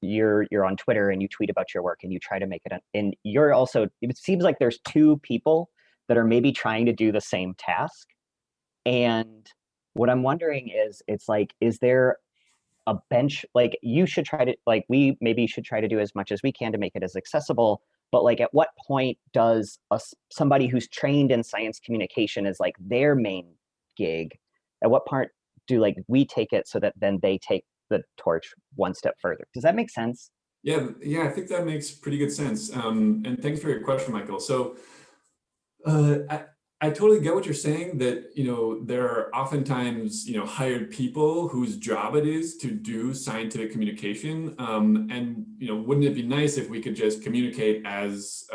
you're on Twitter and you tweet about your work and you try to make it, and you're also, it seems like there's two people that are maybe trying to do the same task. And what I'm wondering is, it's like, is there a bench, like you should try to, like we maybe should try to do as much as we can to make it as accessible, but like at what point does somebody who's trained in science communication is like their main gig, at what part do like we take it so that then they take the torch one step further? Does that make sense? Yeah, I think that makes pretty good sense. And thanks for your question, Michael. So I totally get what you're saying, that, there are oftentimes, hired people whose job it is to do scientific communication. And, wouldn't it be nice if we could just communicate as,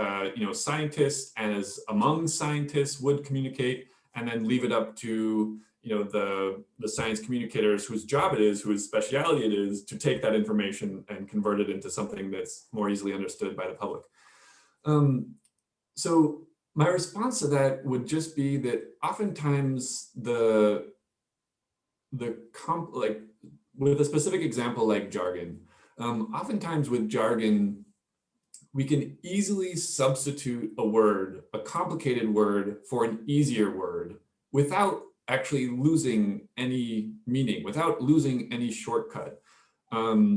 scientists, as among scientists would communicate, and then leave it up to, the science communicators whose job it is, whose specialty it is, to take that information and convert it into something that's more easily understood by the public. So my response to that would just be that oftentimes with a specific example like jargon, oftentimes with jargon, we can easily substitute a complicated word for an easier word without actually losing any meaning, without losing any shortcut.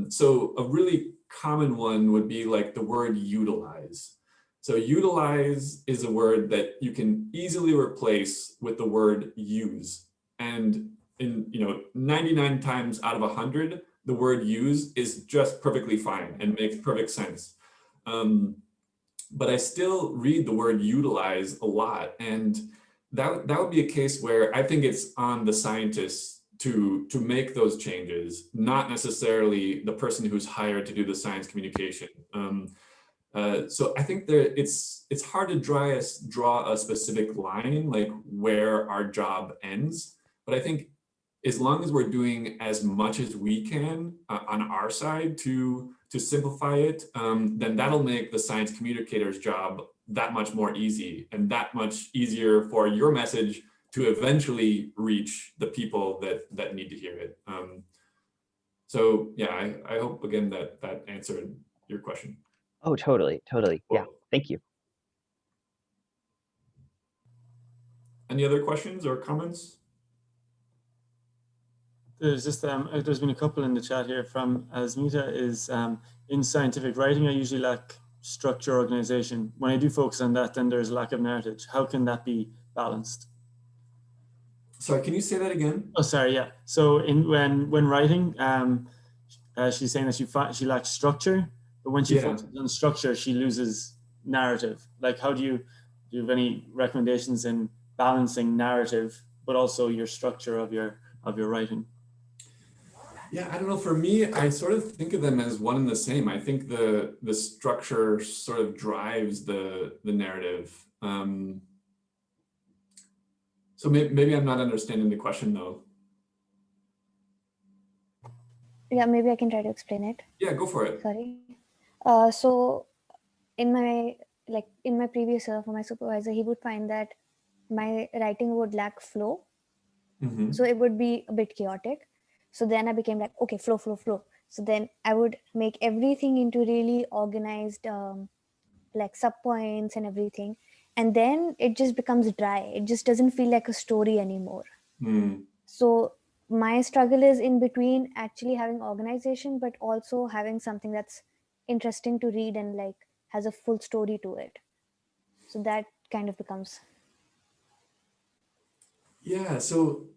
So a really common one would be like the word utilize. So utilize is a word that you can easily replace with the word use. And in 99 times out of 100, the word use is just perfectly fine and makes perfect sense. But I still read the word utilize a lot. And that would be a case where I think it's on the scientists to make those changes, not necessarily the person who's hired to do the science communication. So I think it's hard to draw a specific line, like where our job ends. But I think as long as we're doing as much as we can on our side to simplify it, then that'll make the science communicator's job that much more easy, and that much easier for your message to eventually reach the people that need to hear it. So yeah, I hope again that answered your question. Oh, totally. Yeah, thank you. Any other questions or comments? There's just there's been a couple in the chat here from Asmita. Is in scientific writing, I usually lack structure, organization. When I do focus on that, then there's lack of narrative. How can that be balanced? Sorry, can you say that again? Oh, sorry. Yeah. So when writing, she's saying that she lacks structure, but when she focuses on structure, she loses narrative. Like, how do you have any recommendations in balancing narrative, but also your structure of your writing? Yeah, I don't know. For me, I sort of think of them as one and the same. I think the structure sort of drives the narrative. So maybe I'm not understanding the question though. Yeah, maybe I can try to explain it. Yeah, go for it. Sorry. So in my previous for my supervisor, he would find that my writing would lack flow. Mm-hmm. So it would be a bit chaotic. So then I became like, okay, flow. So then I would make everything into really organized, like subpoints and everything. And then it just becomes dry. It just doesn't feel like a story anymore. Mm. So my struggle is in between actually having organization, but also having something that's interesting to read and like has a full story to it. So that kind of becomes. Yeah, so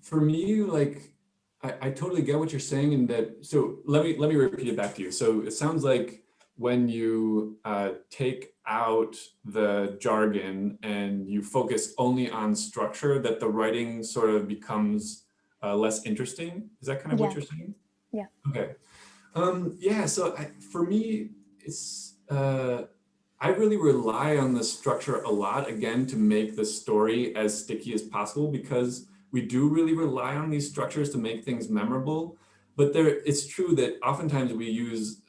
for me, like I totally get what you're saying in that. So let me repeat it back to you. So it sounds like when you take out the jargon and you focus only on structure, that the writing sort of becomes less interesting. Is that kind of what you're saying? Yeah. Okay. Yeah. So for me, it's. I really rely on the structure a lot, again, to make the story as sticky as possible, because we do really rely on these structures to make things memorable. But it's true that oftentimes we use,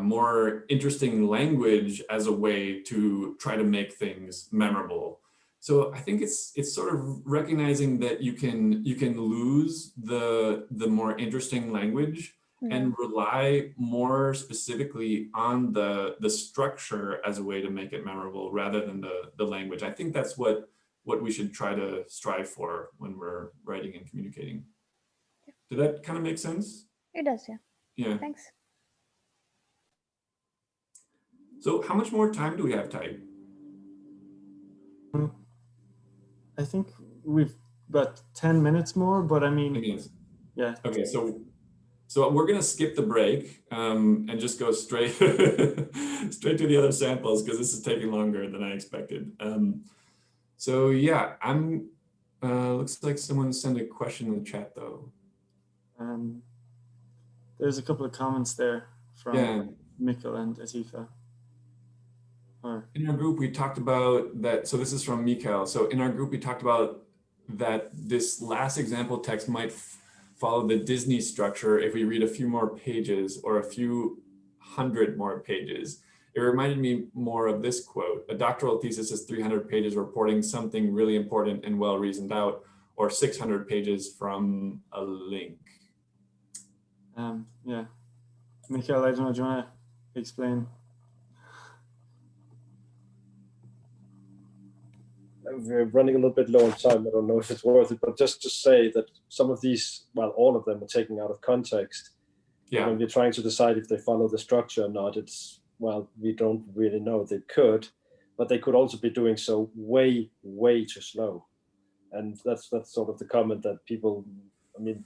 more interesting language as a way to try to make things memorable. So I think it's sort of recognizing that you can lose the more interesting language and rely more specifically on the structure as a way to make it memorable rather than the language. I think that's what we should try to strive for when we're writing and communicating. Did that kind of make sense? It does, yeah. Yeah. Thanks. So how much more time do we have, Ty? I think we've got 10 minutes more, but I mean, yeah. Okay, so we're gonna skip the break and just go straight straight to the other samples because this is taking longer than I expected. So yeah, looks like someone sent a question in the chat though. There's a couple of comments there from Mikkel and Atifa. In our group, we talked about that. So this is from Mikael. So in our group, we talked about that this last example text might follow the Disney structure if we read a few more pages or a few hundred more pages. It reminded me more of this quote: a doctoral thesis is 300 pages reporting something really important and well reasoned out, or 600 pages from a link. Yeah. Mikhail, I don't know, do you want to explain? We're running a little bit low on time. I don't know if it's worth it, but just to say that some of these, well, all of them are taken out of context. Yeah. When we're trying to decide if they follow the structure or not, it's, well, we don't really know. They could, but they could also be doing so way, way too slow. And that's sort of the comment that people, I mean,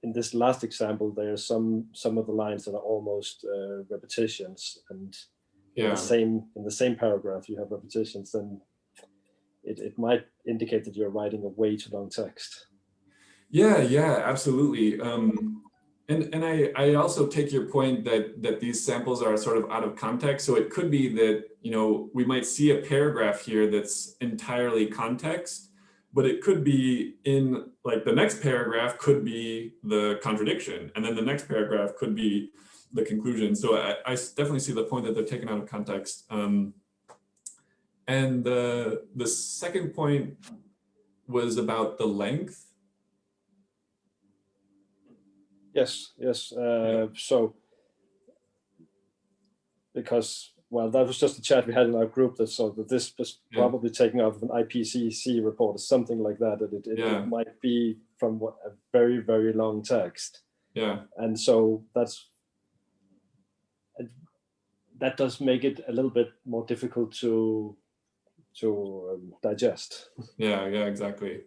in this last example, there are some of the lines that are almost repetitions, and in the same paragraph you have repetitions, then it might indicate that you're writing a way too long text. Yeah, absolutely. And I also take your point that these samples are sort of out of context. So it could be that, you know, we might see a paragraph here that's entirely context, but it could be in, like, the next paragraph could be the contradiction, and then the next paragraph could be the conclusion. So I definitely see the point that they're taken out of context. And the second point was about the length. Yes. So, because, well, that was just a chat we had in our group that saw that this was probably taken out of an IPCC report or something like that, that it might be from a very, very long text. Yeah. And so that does make it a little bit more difficult to digest. Yeah, exactly.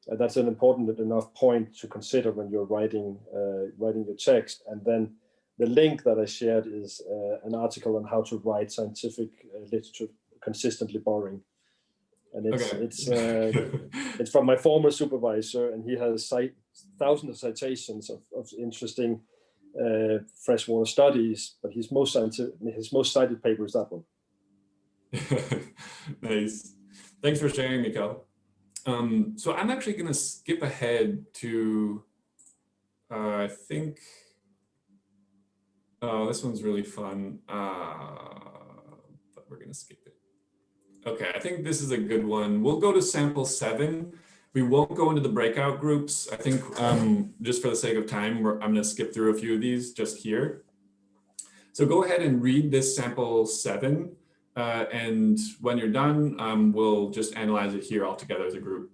That's an important enough point to consider when you're writing your text. And then the link that I shared is an article on how to write scientific literature consistently boring. And it's from my former supervisor, and he has thousands of citations of interesting freshwater studies, but his most cited paper is that one. Nice. Thanks for sharing, Mikael. So I'm actually going to skip ahead to, I think, this one's really fun, but we're going to skip it. Okay, I think this is a good one. We'll go to sample 7. We won't go into the breakout groups. I think just for the sake of time, I'm going to skip through a few of these just here. So go ahead and read this sample 7. And when you're done, we'll just analyze it here all together as a group.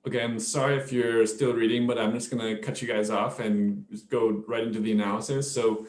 Okay, I'm sorry if you're still reading, but I'm just gonna cut you guys off and just go right into the analysis. So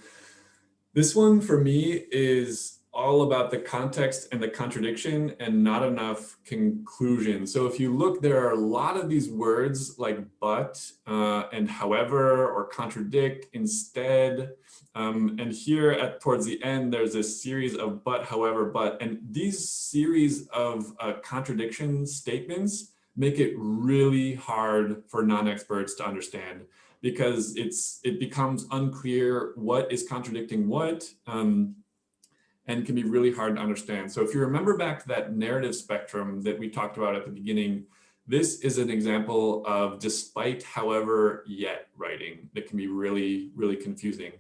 this one for me is all about the context and the contradiction and not enough conclusion. So if you look, there are a lot of these words like but and however or contradict, instead. And here towards the end, there's a series of but, however, but, and these series of contradiction statements make it really hard for non-experts to understand, because it becomes unclear what is contradicting what, and can be really hard to understand. So if you remember back to that narrative spectrum that we talked about at the beginning, this is an example of despite, however, yet writing that can be really, really confusing.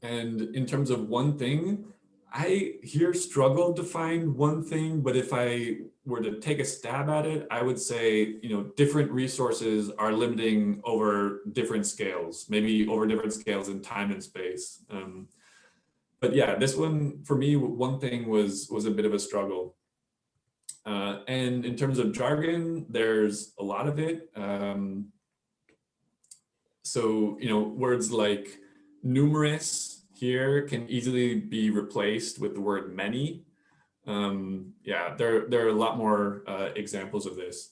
And in terms of one thing, I here struggled to find one thing, but if I were to take a stab at it, I would say, different resources are limiting over different scales, maybe over different scales in time and space. But yeah, this one, for me, one thing was a bit of a struggle. And in terms of jargon, there's a lot of it. So, words like numerous here can easily be replaced with the word many. Yeah, there are a lot more examples of this.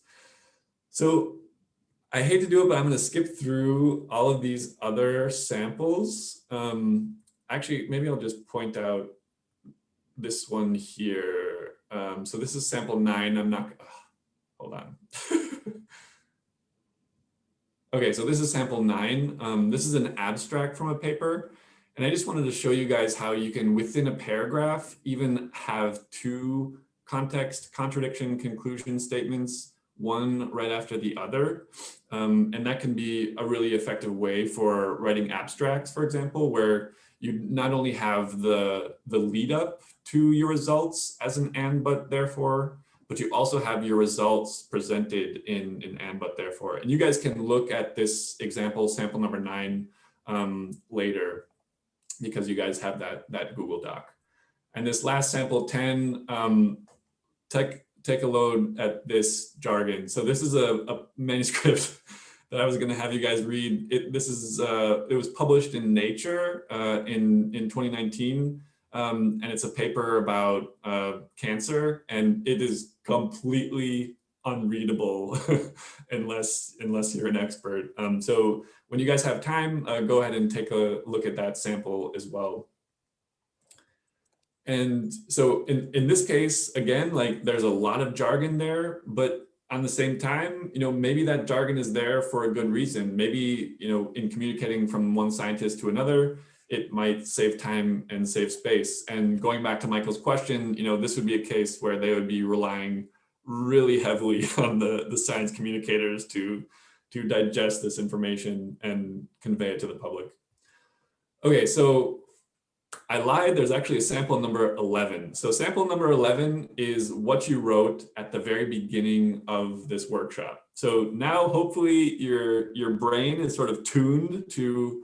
So I hate to do it, but I'm going to skip through all of these other samples. Actually, maybe I'll just point out this one here. So this is sample 9. I'm not, hold on. Okay, so this is sample 9. This is an abstract from a paper. And I just wanted to show you guys how you can, within a paragraph, even have 2 context, contradiction, conclusion statements, one right after the other. And that can be a really effective way for writing abstracts, for example, where you not only have the lead up to your results as an and, but, therefore, but you also have your results presented in and, but, therefore. And you guys can look at this example, sample number 9, later, because you guys have that Google Doc. And this last sample 10, take a load at this jargon. So this is a manuscript that I was going to have you guys read. It was published in Nature in 2019. And it's a paper about cancer, and it is completely unreadable unless you're an expert. So when you guys have time, go ahead and take a look at that sample as well. And so in this case, again, like there's a lot of jargon there, but on the same time, maybe that jargon is there for a good reason. Maybe, in communicating from one scientist to another, it might save time and save space. And going back to Michael's question, this would be a case where they would be relying really heavily on the science communicators to digest this information and convey it to the public. Okay, so I lied, there's actually a sample number 11. So sample number 11 is what you wrote at the very beginning of this workshop. So now hopefully your brain is sort of tuned to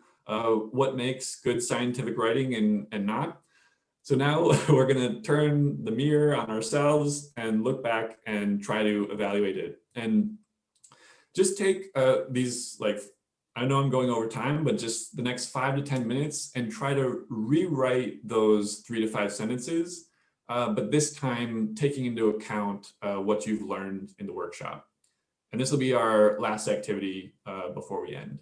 what makes good scientific writing and not. So now we're gonna turn the mirror on ourselves and look back and try to evaluate it. And just take these, like, I know I'm going over time, but just the next 5 to 10 minutes and try to rewrite those 3 to 5 sentences, but this time taking into account what you've learned in the workshop. And this will be our last activity before we end.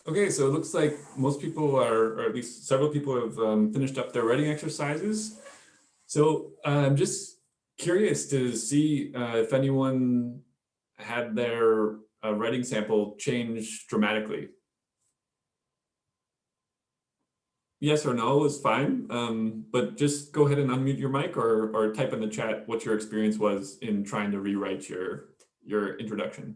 Okay, so it looks like most people are, or at least several people have finished up their writing exercises. So I'm just curious to see if anyone had their writing sample change dramatically. Yes or no is fine, but just go ahead and unmute your mic or type in the chat what your experience was in trying to rewrite your introduction.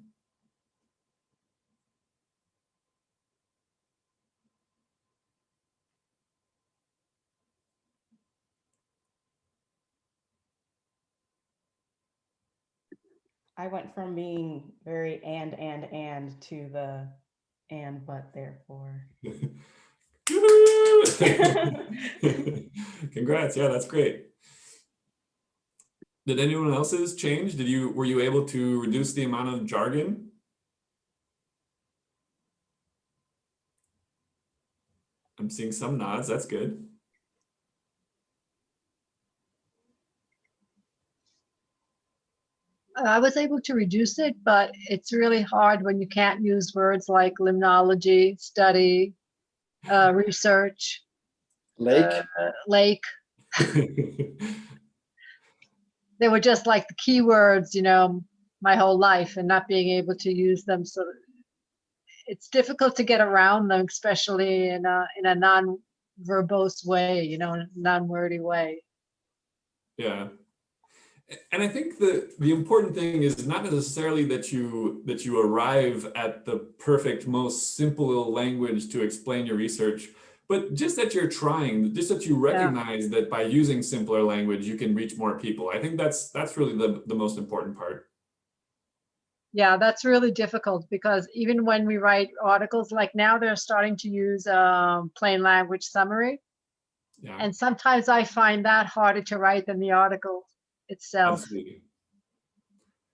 I went from being very and to the and but therefore. Congrats, yeah, that's great. Did anyone else's change? Were you able to reduce the amount of jargon? I'm seeing some nods, that's good. I was able to reduce it, but it's really hard when you can't use words like limnology, study, research, lake. They were just like the keywords, you know, my whole life, and not being able to use them. So it's difficult to get around them, especially in a non-verbose way, you know, non-wordy way. Yeah. And I think the important thing is not necessarily that you arrive at the perfect, most simple language to explain your research, but just that you're trying, just that you recognize that by using simpler language, you can reach more people. I think that's really the most important part. Yeah, that's really difficult because even when we write articles, like now they're starting to use plain language summary. Yeah. And sometimes I find that harder to write than the article itself. Absolutely.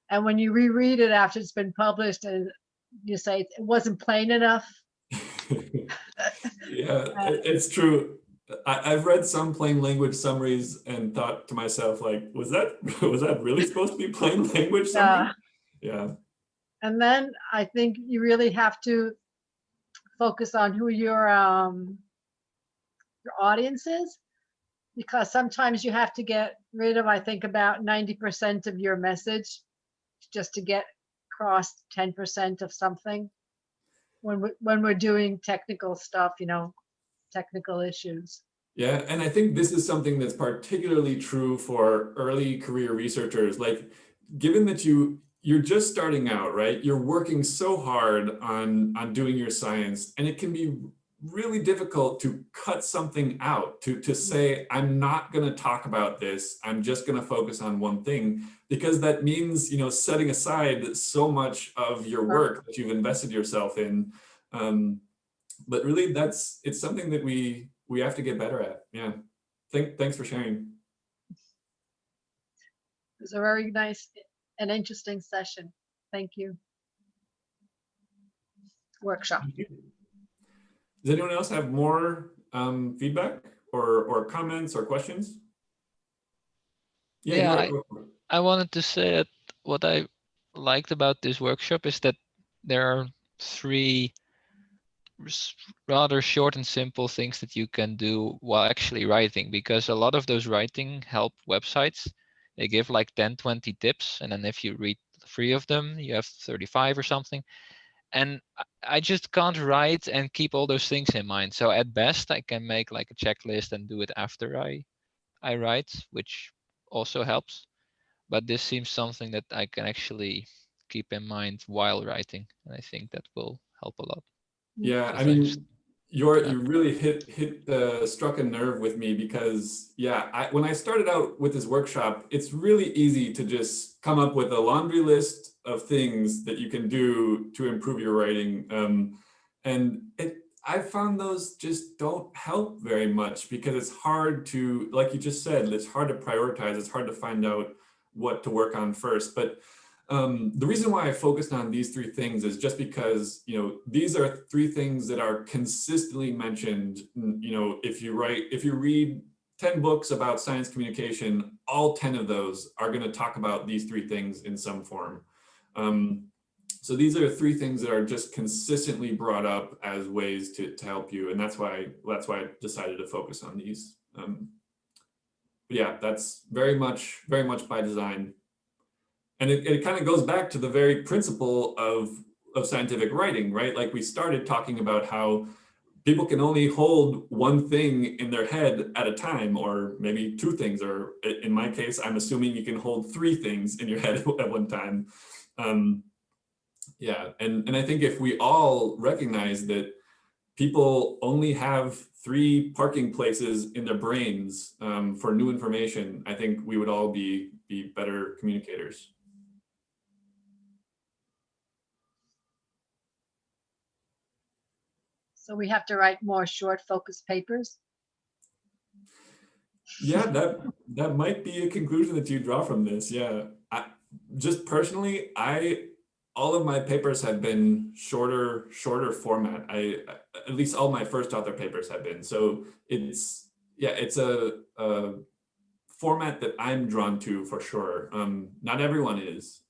And when you reread it after it's been published and you say it wasn't plain enough. Yeah, it's true. I've read some plain language summaries and thought to myself, like, was that really supposed to be plain language summary? Yeah. And then I think you really have to focus on who your audience is, because sometimes you have to get rid of, I think, about 90% of your message just to get across 10% of something when we're doing technical stuff, you know, technical issues. Yeah, and I think this is something that's particularly true for early career researchers. Like, given that you're just starting out, right? You're working so hard on doing your science, and it can be really difficult to cut something out, to say, I'm not going to talk about this. I'm just going to focus on one thing, because that means, you know, setting aside so much of your work that you've invested yourself in. But really, it's something that we have to get better at. Yeah. Thanks for sharing. It was a very nice and interesting session. Thank you. Workshop. Does anyone else have more feedback or comments or questions? Yeah, I wanted to say that what I liked about this workshop is that there are 3 rather short and simple things that you can do while actually writing, because a lot of those writing help websites, they give like 10-20 tips, and then if you read 3 of them you have 35 or something, and I just can't write and keep all those things in mind. So at best I can make like a checklist and do it after I write, which also helps, but this seems something that I can actually keep in mind while writing, and I think that will help a lot. Yeah, So I mean, you really struck a nerve with me, because yeah, when I started out with this workshop, it's really easy to just come up with a laundry list of things that you can do to improve your writing, and I found those just don't help very much, because it's hard to, like you just said, it's hard to prioritize. It's hard to find out what to work on first. But the reason why I focused on these 3 things is just because, you know, these are 3 things that are consistently mentioned. You know, if you read 10 books about science communication, all 10 of those are going to talk about these 3 things in some form. So these are 3 things that are just consistently brought up as ways to help you, and that's why I decided to focus on these. But yeah, that's very much by design, and it kind of goes back to the very principle of scientific writing, right? Like we started talking about how people can only hold one thing in their head at a time, or maybe 2 things, or in my case, I'm assuming you can hold 3 things in your head at one time. Yeah, and I think if we all recognize that people only have 3 parking places in their brains for new information, I think we would all be better communicators. So we have to write more short focused papers. Yeah, that might be a conclusion that you draw from this. Yeah, just personally, all of my papers have been shorter format. At least all my first author papers have been. So it's a format that I'm drawn to for sure. Not everyone is.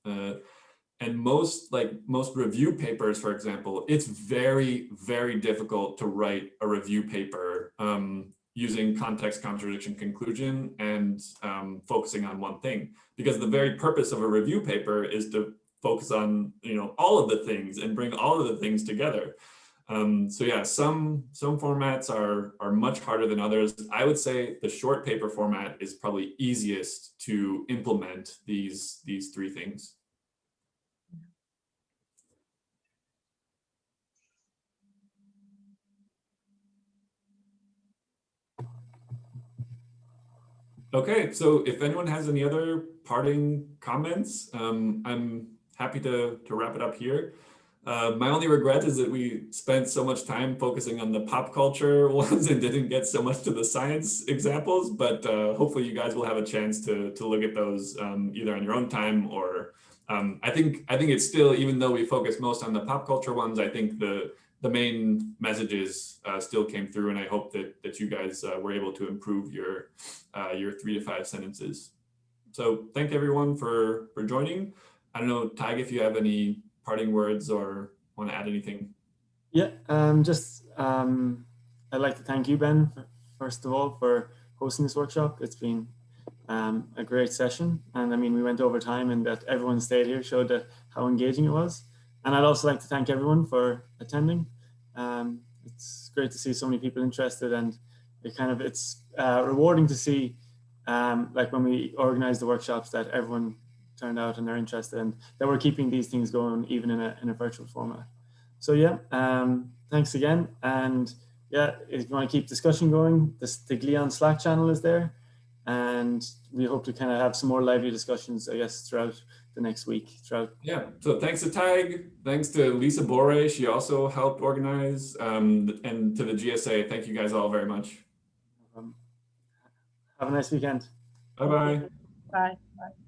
And most review papers, for example, it's very, very difficult to write a review paper using context, contradiction, conclusion, and focusing on one thing. Because the very purpose of a review paper is to focus on all of the things and bring all of the things together. So yeah, some formats are much harder than others. I would say the short paper format is probably easiest to implement these 3 things. Okay, so if anyone has any other parting comments, I'm happy to wrap it up here. My only regret is that we spent so much time focusing on the pop culture ones and didn't get so much to the science examples, but hopefully you guys will have a chance to look at those either on your own time, or I think it's still, even though we focus most on the pop culture ones, I think the main messages still came through, and I hope that you guys were able to improve your 3 to 5 sentences. So thank everyone for joining. I don't know, Tig, if you have any parting words or want to add anything. Yeah, I'd like to thank you, Ben, first of all, for hosting this workshop. It's been a great session, and I mean, we went over time, and that everyone stayed here showed how engaging it was. And I'd also like to thank everyone for attending. It's great to see so many people interested, and it's rewarding to see, like when we organize the workshops, that everyone turned out and they're interested, and that we're keeping these things going even in a virtual format. So yeah, thanks again. And yeah, if you want to keep discussion going, the Glion Slack channel is there, and we hope to kind of have some more lively discussions, I guess, throughout the next week. Yeah, so thanks to Tig, thanks to Lisa Bore, she also helped organize, and to the GSA, thank you guys all very much. Have a nice weekend. Bye-bye. Bye. Bye.